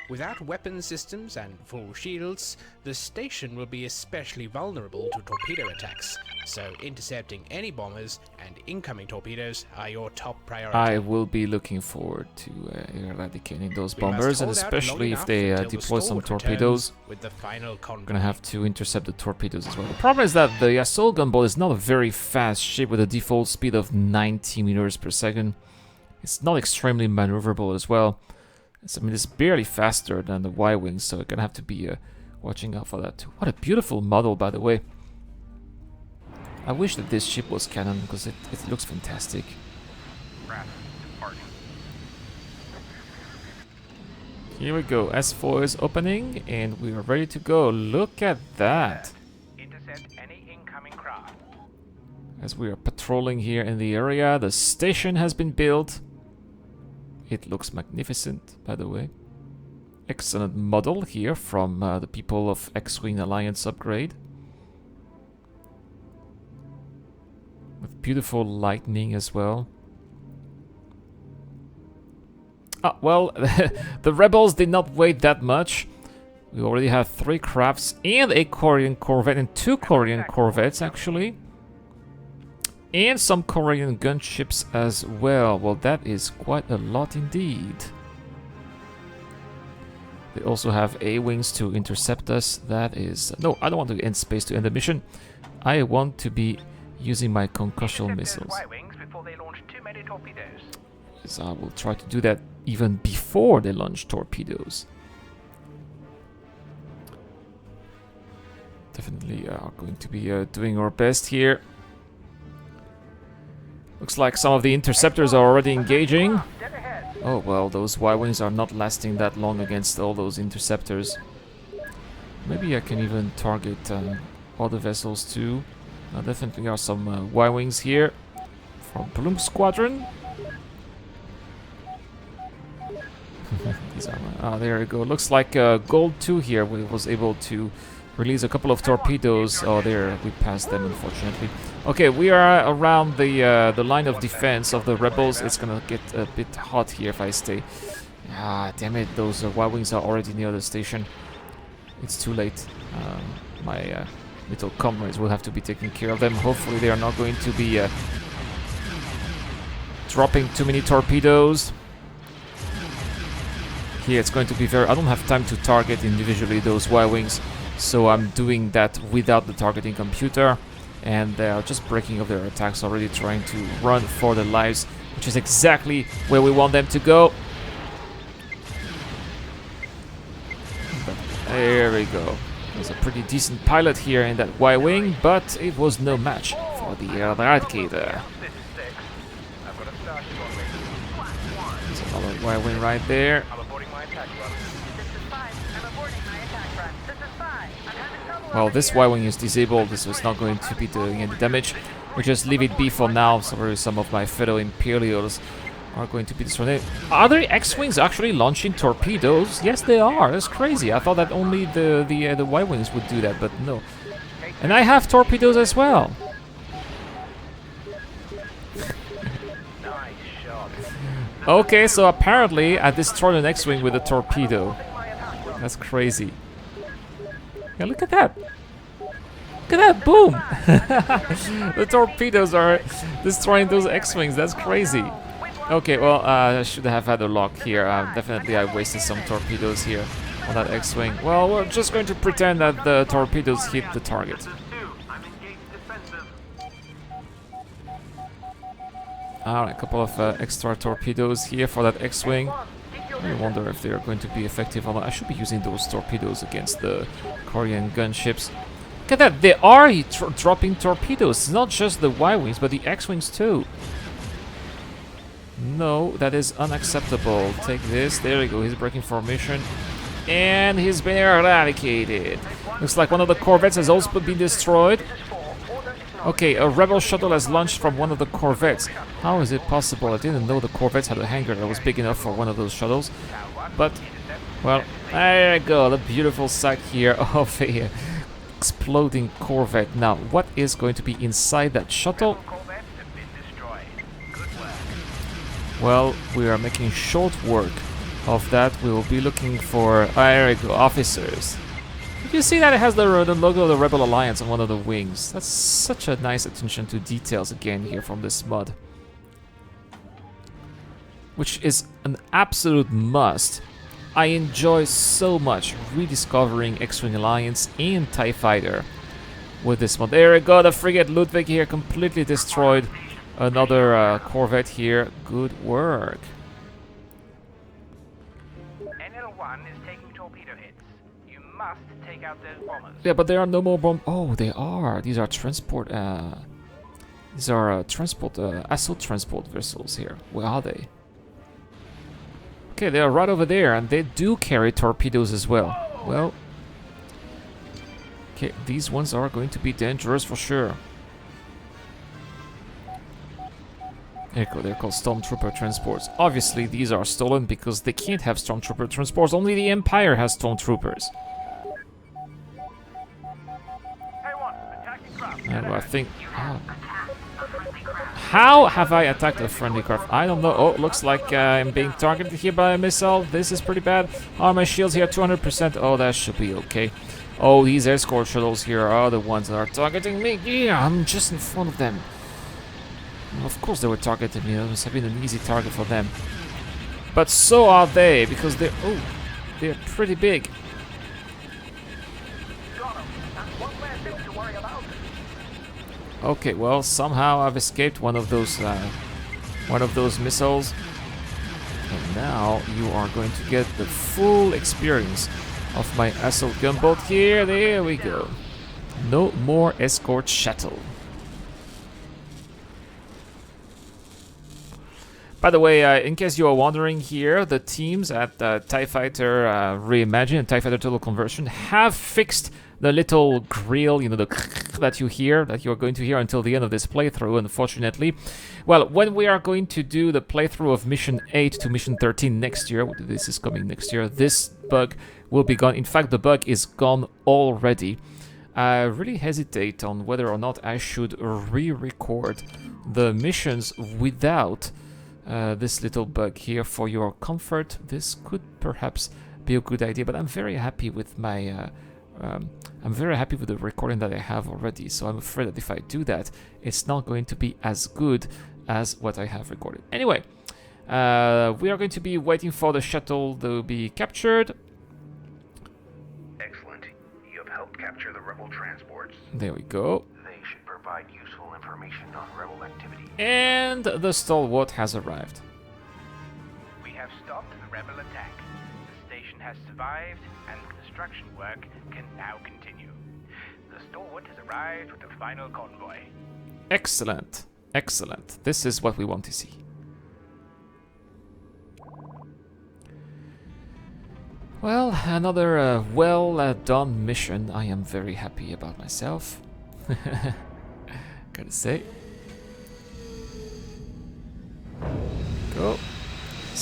Without weapon systems and full shields, the station will be especially vulnerable to torpedo attacks, so intercepting any bombers and incoming torpedoes are your top priority. I will be looking forward to eradicating those We must bombers, and hold out especially long if enough they until the deploy some Stalwart returns torpedoes. with the final convoy. We're gonna have to intercept the torpedoes as well. The problem is that the assault gunboat is not a very fast ship with a default speed of 90 meters per second. It's not extremely maneuverable as well. I mean, it's barely faster than the Y-Wing, so we're gonna have to be watching out for that too. What a beautiful model, by the way. I wish that this ship was canon, because it looks fantastic. Wrath departing. Here we go, S4 is opening, and we are ready to go. Look at that! Intercept any incoming craft. As we are patrolling here in the area, the station has been built. It looks magnificent, by the way. Excellent model here from the people of X-Wing Alliance Upgrade. With beautiful lightning as well. Ah, well, the rebels did not wait that much. We already have 3 crafts and a Korean corvette and 2 Korean corvettes, actually. And some Korean gunships as well. Well, that is quite a lot indeed. They also have A-wings to intercept us. That is... No, I don't want to end space to end the mission. I want to be using my concussion Intercept missiles. those Y-wings before they launch too many torpedoes. Yes, I will try to do that even before they launch torpedoes. Definitely are going to be doing our best here. Looks like some of the interceptors are already engaging. Dead ahead. Oh well, those Y-Wings are not lasting that long against all those interceptors. Maybe I can even target other vessels too. Definitely are some Y-Wings here from Bloom Squadron. These are there we go. Looks like Gold 2 here was able to release a couple of torpedoes. Oh, there we passed them, unfortunately. Okay, we are around the line of defense of the rebels. It's gonna get a bit hot here if I stay. Ah, damn it! Those Y-Wings are already near the station. It's too late. My little comrades will have to be taking care of them. Hopefully, they are not going to be dropping too many torpedoes. Here, it's going to be very... I don't have time to target individually those Y-Wings, so I'm doing that without the targeting computer. And they are just breaking up their attacks already, trying to run for their lives, which is exactly where we want them to go. But there we go. There's a pretty decent pilot here in that Y-Wing, but it was no match for the Eradicator. This is 6. I've got a starship on me. There's another Y-Wing right there. I'm aborting my attack run. This is 5. I'm aborting my attack run. This is 5. I'm having trouble Well, over this here. Y-Wing is disabled. This is not going to be doing any damage. We just leave it be for now. So there is some of my fellow Imperials are going to be destroyed. Are the X-Wings actually launching torpedoes? Yes, they are. That's crazy. I thought that only the Y-Wings would do that, but no. And I have torpedoes as well. Okay, so apparently I destroyed an X-Wing with a torpedo. That's crazy. Yeah, look at that. Look at that, boom! The torpedoes are destroying those X-Wings, that's crazy. Okay, well, I should have had a lock here. Definitely I wasted some torpedoes here on that X-Wing. Well, we're just going to pretend that the torpedoes hit the target. Alright, a couple of extra torpedoes here for that X-Wing. I wonder if they are going to be effective or not. I should be using those torpedoes against the Korean gunships. Look at that, they are dropping torpedoes. It's not just the Y-Wings, but the X-Wings too. No, that is unacceptable. Take this, there we go, he's breaking formation. And he's been eradicated. Looks like one of the corvettes has also been destroyed. Okay, a rebel shuttle has launched from one of the corvettes. How is it possible? I didn't know the corvettes had a hangar that was big enough for one of those shuttles. But, well, there you go, the beautiful sight here of a exploding corvette. Now, what is going to be inside that shuttle? Well, we are making short work of that. We will be looking for, there we go, officers. You see that it has the logo of the Rebel Alliance on one of the wings. That's such a nice attention to details again here from this mod. Which is an absolute must. I enjoy so much rediscovering X-Wing Alliance and TIE Fighter with this mod. There we go, the frigate Ludwig here completely destroyed another corvette here. Good work. NL1 is taking torpedo hits. You must take out those bombers. Yeah, but there are no more bomb. Oh, they are. These are transport. These are transport assault transport vessels here. Where are they? Okay, they are right over there, and they do carry torpedoes as well. Well, okay, these ones are going to be dangerous for sure. There you go, they're called Stormtrooper Transports. Obviously, these are stolen because they can't have Stormtrooper Transports. Only the Empire has Stormtroopers. And I think... Oh. How have I attacked a friendly craft? I don't know. Oh, looks like I'm being targeted here by a missile. This is pretty bad. Oh, my shields here 200%. Oh, that should be okay. Oh, these escort shuttles here are the ones that are targeting me. Yeah, I'm just in front of them. Well, of course they were targeting me. I was having an easy target for them. But so are they, because they're... Oh, they're pretty big. Okay, well, somehow I've escaped one of those missiles. And now you are going to get the full experience of my assault gunboat here. There we go. No more escort shuttle. By the way, in case you are wondering here, the teams at TIE Fighter Reimagined and TIE Fighter Total Conversion have fixed the little grill, you know, the that you hear, that you're going to hear until the end of this playthrough, unfortunately. Well, when we are going to do the playthrough of Mission 8 to Mission 13 next year, this is coming next year, this bug will be gone. In fact, the bug is gone already. I really hesitate on whether or not I should re-record the missions without this little bug here for your comfort. This could perhaps be a good idea, but I'm very happy with my I'm very happy with the recording that I have already, so I'm afraid that if I do that, it's not going to be as good as what I have recorded. Anyway, we are going to be waiting for the shuttle to be captured. Excellent. You have helped capture the rebel transports. There we go. They should provide useful information on rebel activity. And the stalwart has arrived. We have stopped the rebel attack. The station has survived, and the destruction work can now continue. The stalwart has arrived with the final convoy. Excellent. Excellent. This is what we want to see. Well, another well done mission. I am very happy about myself. Gotta say. Go.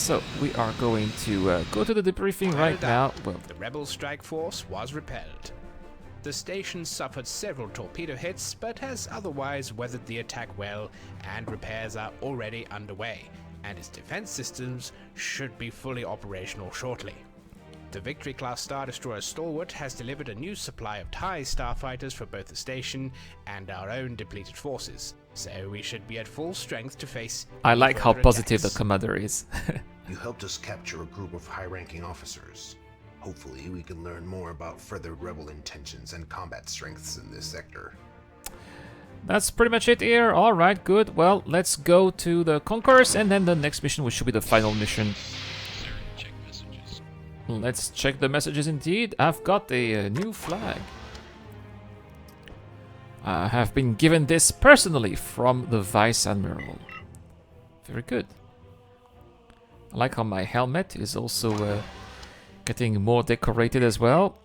So we are going to go to the debriefing right now. Well, The rebel strike force was repelled. The station suffered several torpedo hits, but has otherwise weathered the attack well, and repairs are already underway, and its defense systems should be fully operational shortly. The Victory-class Star Destroyer Stalwart has delivered a new supply of TIE starfighters for both the station and our own depleted forces, so we should be at full strength to face I any like how further positive the attacks. commander is. You helped us capture a group of high-ranking officers. Hopefully, we can learn more about further rebel intentions and combat strengths in this sector. That's pretty much it here. Alright, good. Well, let's go to the Conquerors, and then the next mission, which should be the final mission. Check messages. Let's check the messages indeed. I've got a new flag. I have been given this personally from the Vice Admiral. Very good. I like how my helmet is also getting more decorated as well.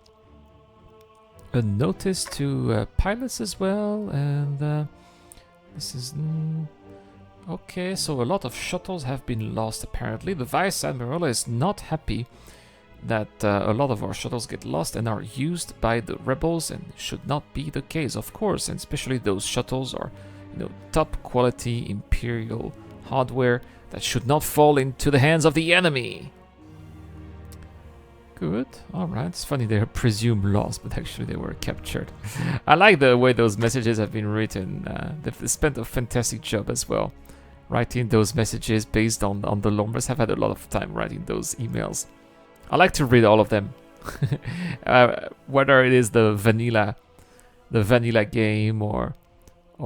A notice to pilots as well, and this is... okay, so a lot of shuttles have been lost apparently. The Vice Admiral is not happy that a lot of our shuttles get lost and are used by the rebels, and should not be the case, of course, and especially those shuttles are, you know, top quality Imperial hardware that should not fall into the hands of the enemy. Good. Alright, it's funny they're presumed lost, but actually they were captured. I like the way those messages have been written. They've spent a fantastic job as well, writing those messages based on the lore. Must have had a lot of time writing those emails. I like to read all of them. Whether it is the vanilla game or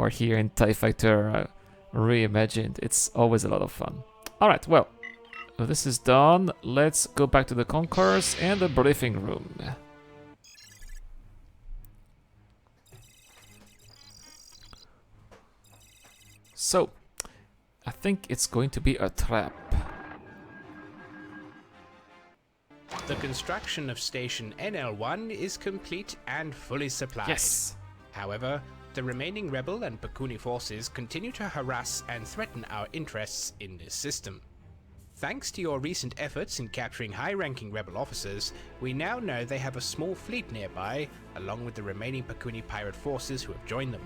here in TIE Fighter Reimagined, it's always a lot of fun. Alright, well, this is done. Let's go back to the Conquerors and the briefing room. So, I think it's going to be a trap. The construction of Station NL1 is complete and fully supplied. Yes. However, the remaining rebel and Pakuni forces continue to harass and threaten our interests in this system. Thanks to your recent efforts in capturing high-ranking rebel officers, we now know they have a small fleet nearby, along with the remaining Pakuni pirate forces who have joined them.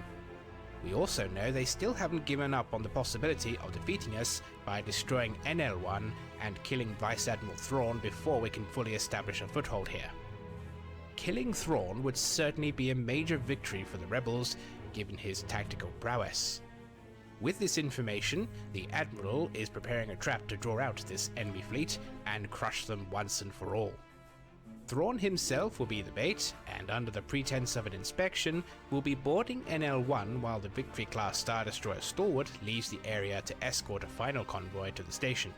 We also know they still haven't given up on the possibility of defeating us by destroying NL1 and killing Vice Admiral Thrawn before we can fully establish a foothold here. Killing Thrawn would certainly be a major victory for the rebels, given his tactical prowess. With this information, the Admiral is preparing a trap to draw out this enemy fleet and crush them once and for all. Thrawn himself will be the bait, and under the pretense of an inspection, will be boarding NL1 while the Victory-class Star Destroyer Stalwart leaves the area to escort a final convoy to the station.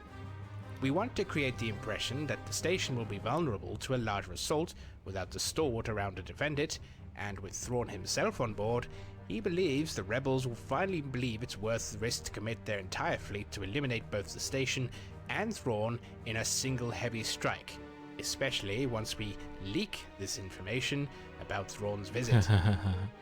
We want to create the impression that the station will be vulnerable to a larger assault without the Stalwart around to defend it, and with Thrawn himself on board, he believes the rebels will finally believe it's worth the risk to commit their entire fleet to eliminate both the station and Thrawn in a single heavy strike, especially once we leak this information about Thrawn's visit.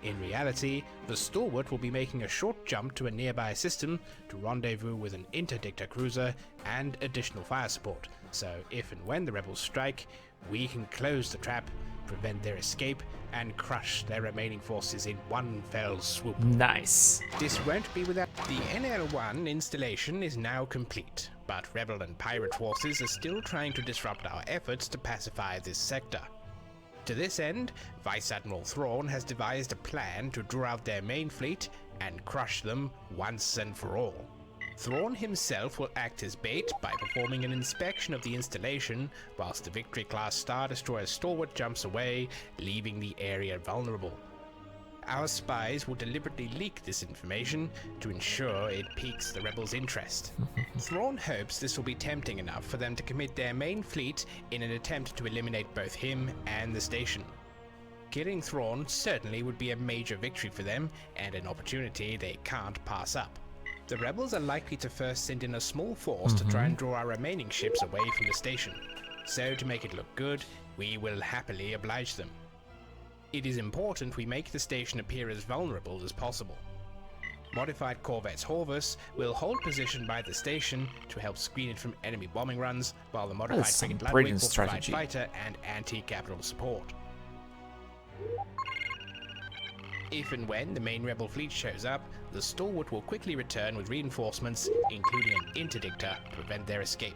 In reality, the Stalwart will be making a short jump to a nearby system to rendezvous with an interdictor cruiser and additional fire support, so if and when the rebels strike, we can close the trap, prevent their escape, and crush their remaining forces in one fell swoop. Nice. This won't be without... The NL1 installation is now complete, but rebel and pirate forces are still trying to disrupt our efforts to pacify this sector. To this end, Vice Admiral Thrawn has devised a plan to draw out their main fleet and crush them once and for all. Thrawn himself will act as bait by performing an inspection of the installation, whilst the Victory-class Star Destroyer Stalwart jumps away, leaving the area vulnerable. Our spies will deliberately leak this information to ensure it piques the rebels' interest. Thrawn hopes this will be tempting enough for them to commit their main fleet in an attempt to eliminate both him and the station. Killing Thrawn certainly would be a major victory for them, and an opportunity they can't pass up. The rebels are likely to first send in a small force to try and draw our remaining ships away from the station. So to make it look good, we will happily oblige them. It is important we make the station appear as vulnerable as possible. Modified Corvettes Horvus will hold position by the station to help screen it from enemy bombing runs, while the modified is some frigate brilliant Ludwig will provide strategy. fighter and anti-capital support. If and when the main rebel fleet shows up, the stalwart will quickly return with reinforcements, including an interdictor, to prevent their escape.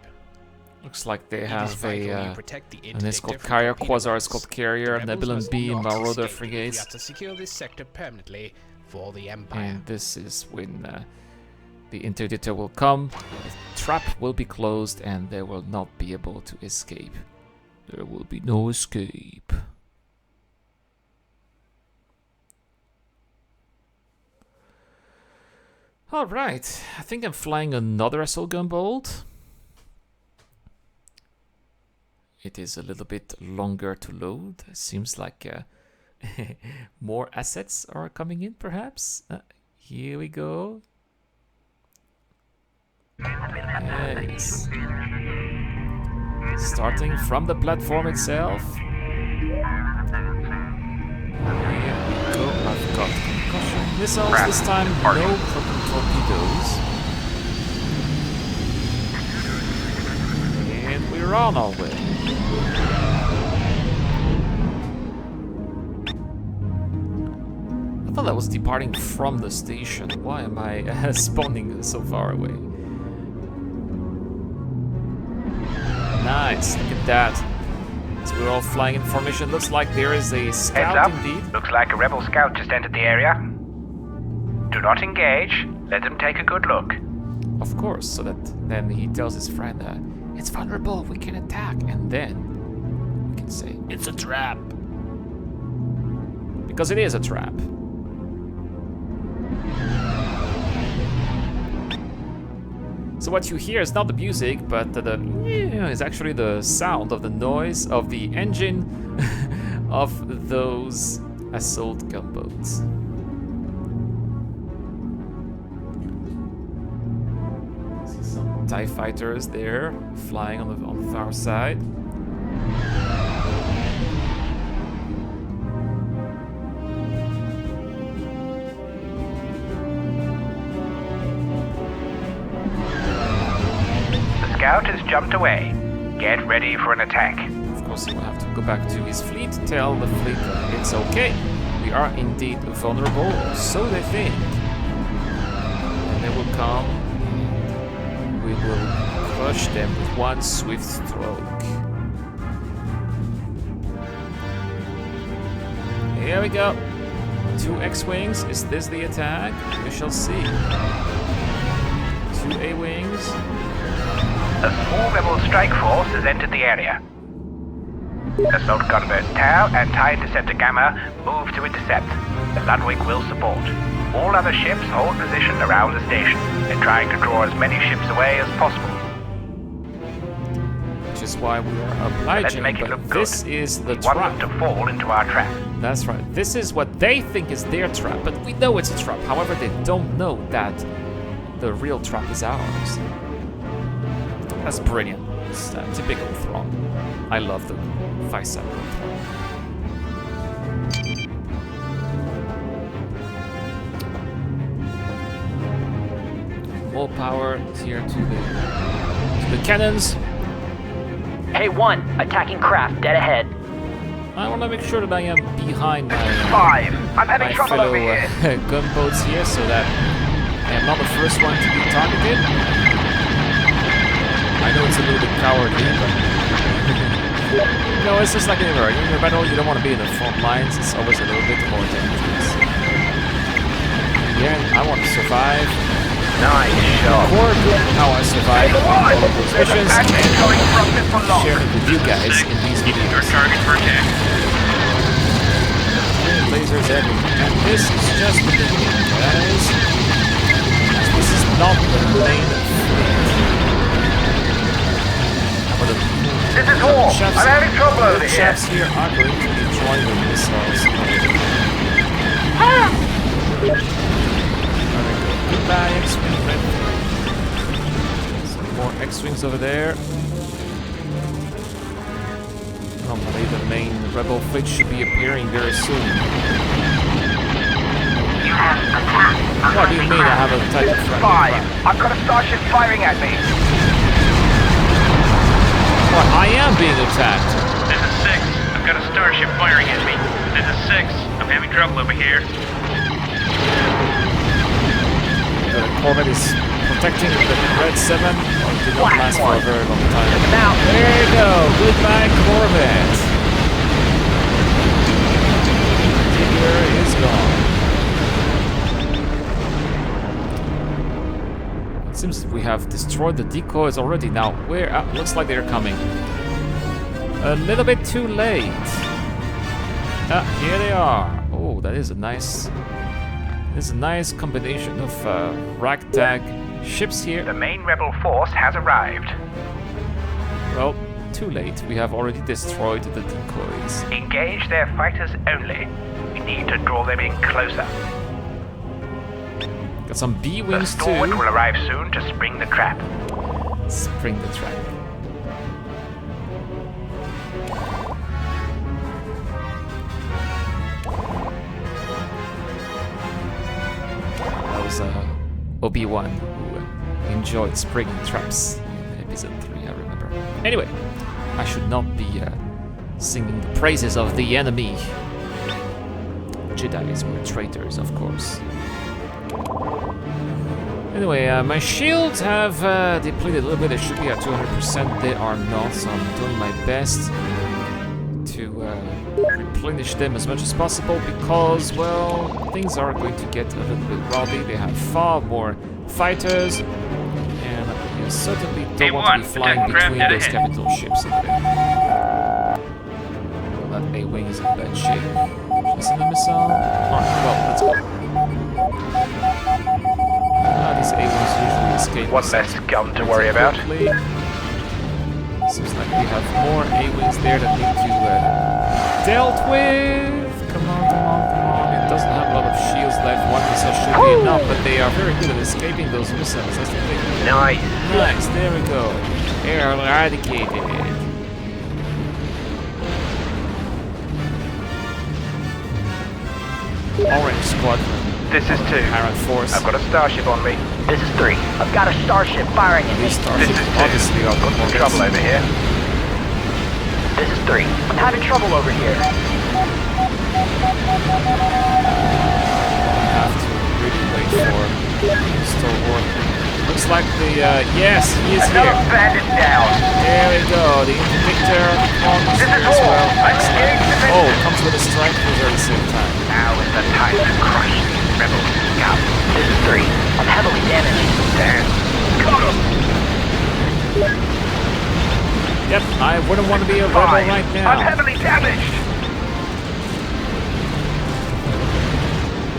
Looks like they It is have vital you a protect the an interdictor escort from carrier, torpedo Quasar boats. escort carrier, The rebels Nebulon must B, not Marauder escape if we frigates. have to secure this sector permanently for the Empire. And this is when the interdictor will come, the trap will be closed, and they will not be able to escape. There will be no escape. Alright, I think I'm flying another SL gunboat. It is a little bit longer to load. Seems like more assets are coming in, perhaps. Here we go. Yes. Starting from the platform itself. Here we go. I've got concussion missiles this time. No torpedoes. And we're on our way. I thought I was departing from the station. Why am I spawning so far away? Nice, look at that. As we're all flying in formation, looks like there is a Heads scout up. indeed. Looks like a rebel scout just entered the area. Do not engage. Let them take a good look. Of course, so that then he tells his friend, it's vulnerable, we can attack, and then we can say, it's a trap. Because it is a trap. So what you hear is not the music, but is actually the sound of the noise of the engine of those assault gunboats. See some TIE fighters there, flying on the far side. Scout has jumped away. Get ready for an attack. Of course, he will have to go back to his fleet, tell the fleet that it's okay. We are indeed vulnerable, so they think. And they will come. We will crush them with one swift stroke. Here we go. 2 X-Wings. Is this the attack? We shall see. 2 A-Wings. A small rebel strike force has entered the area. Assault gunboat Tau and TIE Interceptor Gamma move to intercept. The Ludwig will support. All other ships hold position around the station. They're trying to draw as many ships away as possible. Which is why we are Let's obliging, make it but look good. this is the We want trap. them to fall into our trap. That's right. This is what they think is their trap, but we know it's a trap. However, they don't know that the real trap is ours. That's brilliant. It's typical Thrawn. I love the Vice Admiral Thrawn. More power here to the cannons. Hey, 1, attacking craft, dead ahead. I want to make sure that I am behind my 5. I'm having my trouble fellow over here. gunboats here, so that I am not the first one to be targeted. I know it's a little bit cowardly, but no, it's just like anywhere. In your battle, you don't want to be in the front lines. It's always a little bit more dangerous. Again, I want to survive. Nice shot. Or how I survive all of those missions. Going from this for long. Share it with you guys in these videos. Target for attack. Lasers everywhere. And this is just the beginning, guys. This is not the main fleet. This is war. I'm having trouble over The here. chaps here are going to enjoy the missiles. Goodbye, X-Wing friend. Some more X-Wings over there. Normally the main rebel fleet should be appearing very soon. You What do you mean I have a type of friendly 5. fire? I've got a starship firing at me. What, I am being attacked. This is 6. I've got a starship firing at me. This is 6. I'm having trouble over here. The Corvette is protecting the Red 7. Oh, it did not last for a very long time. There you go. Goodbye, Corvette. Digger is gone. It seems we have destroyed the decoys already. Now, where? Looks like they're coming. A little bit too late. Here they are. Oh, that is a nice. There's a nice combination of ragtag ships here. The main rebel force has arrived. Well, too late. We have already destroyed the decoys. Engage their fighters only. We need to draw them in closer. Got some The B-wings Stormwind too. will arrive soon to spring the trap. Spring the trap. That was Obi-Wan who enjoyed springing traps in episode 3, I remember. Anyway, I should not be singing the praises of the enemy. Jedis were traitors, of course. Anyway, my shields have depleted a little bit. They should be at 200%. They are not, so I'm doing my best to replenish them as much as possible because, well, things are going to get a little bit rowdy. They have far more fighters, and you certainly don't want to be flying between those capital ships in there. Well, that A-wing is in bad shape. Just in the missile. Alright, well, let's go. These A-wings usually escape. One less gun to worry about. Quickly. Seems like we have more A-wings there that need to dealt with. Come on, come on, come on. It doesn't have a lot of shields left. One missile should be enough, but they are very good at escaping those missiles. That's the thing. Nice. Nice, there we go. They're eradicated. Orange Squadron. This is 2. Parent Force. I've got a starship on me. This is 3. I've got a starship firing at me. These This starships is 2. obviously are Got some trouble over here. This is 3. I'm having trouble over here. Have to really wait for Stalwart. Looks like the yes, he is Another here. bandit down. There we go. The interdictor comes This is as all. well. Engage the Oh, mission. comes with a strike cruiser at the same time. Now is the time to crush these rebels. Come. This is 3. I'm heavily damaged. Dan. Got 'em. Yep, I wouldn't want to be a rebel 5. right I'm now. heavily damaged.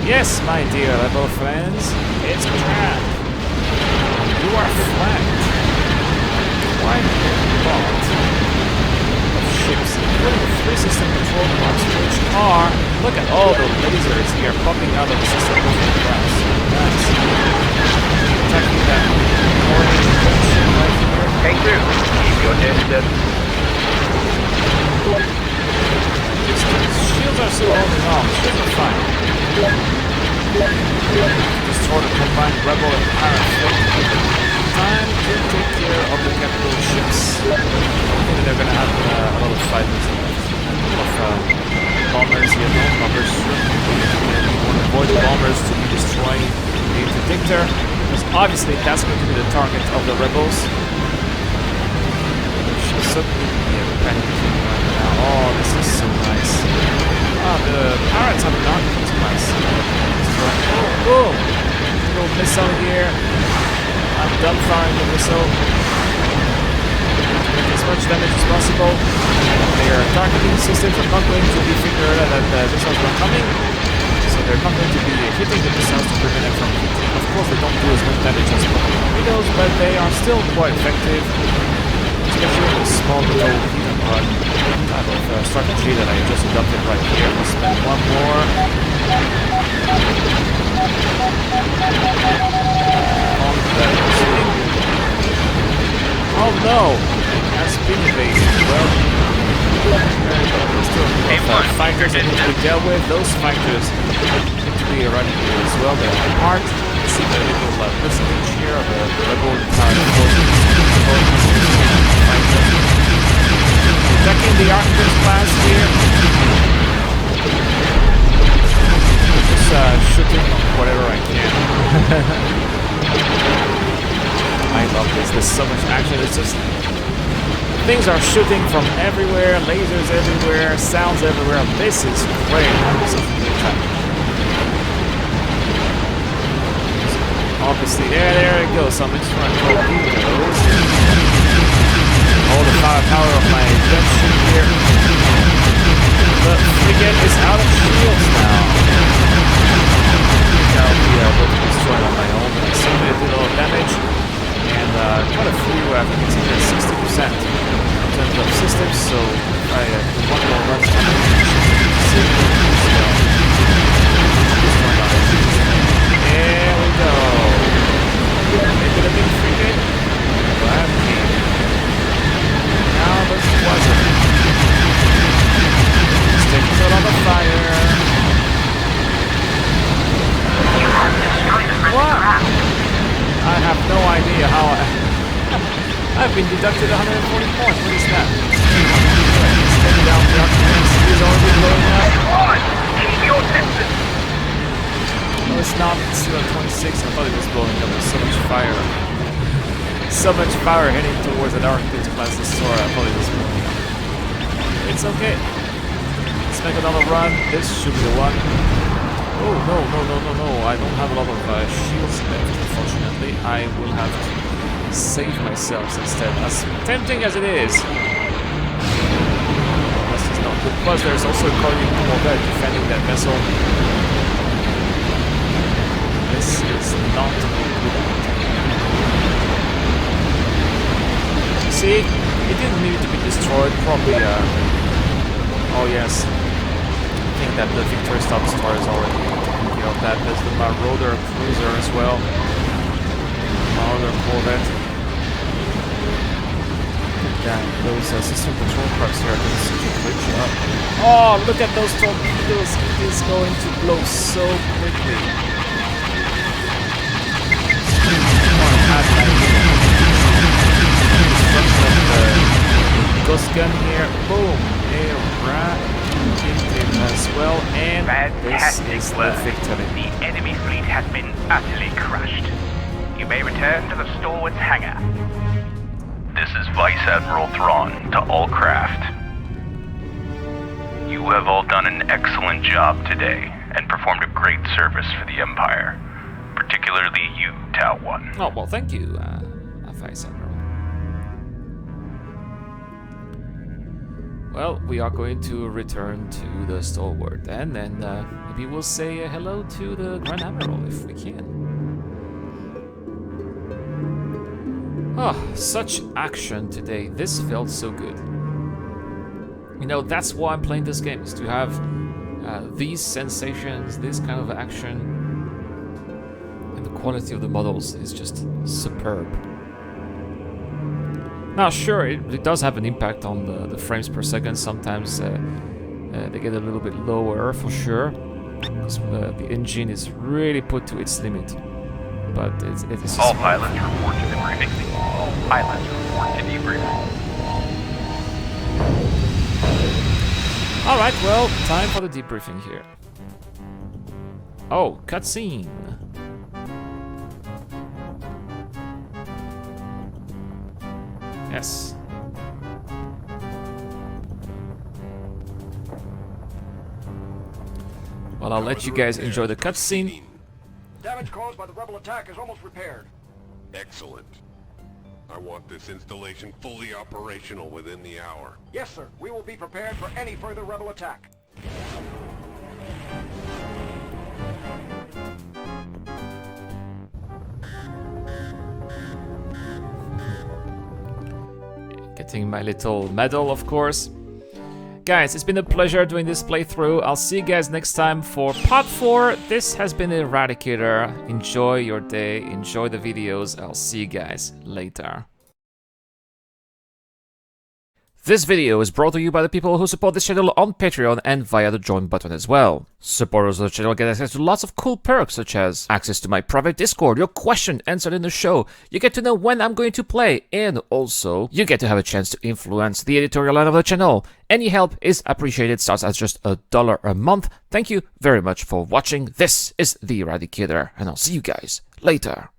Yes, my dear rebel friends, it's a trap. You are flanked. Quite a lot of ships, including 3 system control pods, which are, look at all the lasers here popping out of the system control pods. Nice. Attacking that orange ship right here. Hey, dude. Keep your distance. Shields are still holding on. Shields are fine. Destroy the combined rebel and pirate fleet. Time to take care of the capital ships. I think they're gonna have a lot of fighters left. A lot of bombers here. No bombers. We want to avoid the bombers to be destroying the interdictor, because obviously that's going to be the target of the rebels. She's certainly panicking right now. Oh, this is so nice. The pirates have not been too nice. Oh, boom! Little missile here. I'm done firing the missile. Make as much damage as possible. Their targeting systems are not going to be figured out that the missiles are coming. So they're not going to be hitting the missiles to prevent them from hitting. Of course, they don't do as much damage as torpedoes, but they are still quite effective. Especially with a small little hit and run type of strategy that I just adopted right here. We'll spend one more. On that spin. Oh no! That's spin evaded. Well, Fighters that need to be dealt with. Those fighters need to be eradicated as well. They're apart. You see the little percentage here of the rebel attacking the Architect's class here. Just shooting whatever I can. I love this. There's so much action. It's just things are shooting from everywhere, lasers everywhere, sounds everywhere. This is great. Obviously, there it goes. Some extra torpedoes. All the firepower of my gunship here. The frigate is out of shields now. I'll be able to destroy it on my own. I see it did a little damage. And quite a few, I think it's even 60% in terms of systems, so if I do one more run, there we go. Make it a big frigate. Now this wasn't. Sticking it on the fire. What? I have no idea how I've been deducted 140 points. What is that? Taking down the Architects. He's already blowing up. Keep your distance! No, it's not. It's still at 26. I thought it was blowing up. There's so much fire. So much fire heading towards an Architect class destroyer. I thought it was blowing up. It's okay. Let's make another run. This should be the one. Oh, no. I don't have a lot of shields left, unfortunately. I will have to save myself instead. As tempting as it is. This is not good. Plus, there's also a Corvette defending that vessel. This is not good. See, it didn't need to be destroyed. Probably, oh yes. I think that the Victory Star Destroyer is already taking care of that. There's the Marauder Cruiser as well. Marauder Corvette. Yeah, those system control parts here are doing such a great job. Oh, look at those torpedoes! It is going to blow so quickly. Destruction of the ghost gun here. Boom! As well, and fantastic this is work. the victory. The enemy fleet has been utterly crushed. You may return to the Stormwards hangar. This is Vice Admiral Thrawn to all craft. You have all done an excellent job today and performed a great service for the Empire. Particularly you, Tau 1. Oh, well, thank you, Vice Admiral. Well, we are going to return to the Stalwart, and then maybe we'll say hello to the Grand Admiral if we can. Oh, such action today. This felt so good. You know, that's why I'm playing this game, is to have these sensations, this kind of action. And the quality of the models is just superb. Now, sure, it does have an impact on the frames per second. Sometimes they get a little bit lower, for sure, because the engine is really put to its limit. But it's just... All pilots report to debriefing. All pilots report to debriefing. Alright, well, time for the debriefing here. Oh, cutscene. Yes. Well, I'll let you guys enjoy the cutscene. Damage caused by the rebel attack is almost repaired. Excellent. I want this installation fully operational within the hour. Yes, sir. We will be prepared for any further rebel attack. Getting my little medal, of course. Guys, it's been a pleasure doing this playthrough. I'll see you guys next time for part 4. This has been Eradicator. Enjoy your day, enjoy the videos. I'll see you guys later. This video is brought to you by the people who support this channel on Patreon and via the join button as well. Supporters of the channel get access to lots of cool perks such as access to my private Discord, your question answered in the show, you get to know when I'm going to play, and also you get to have a chance to influence the editorial line of the channel. Any help is appreciated, starts at just $1 a month. Thank you very much for watching. This is The Eradicator, and I'll see you guys later.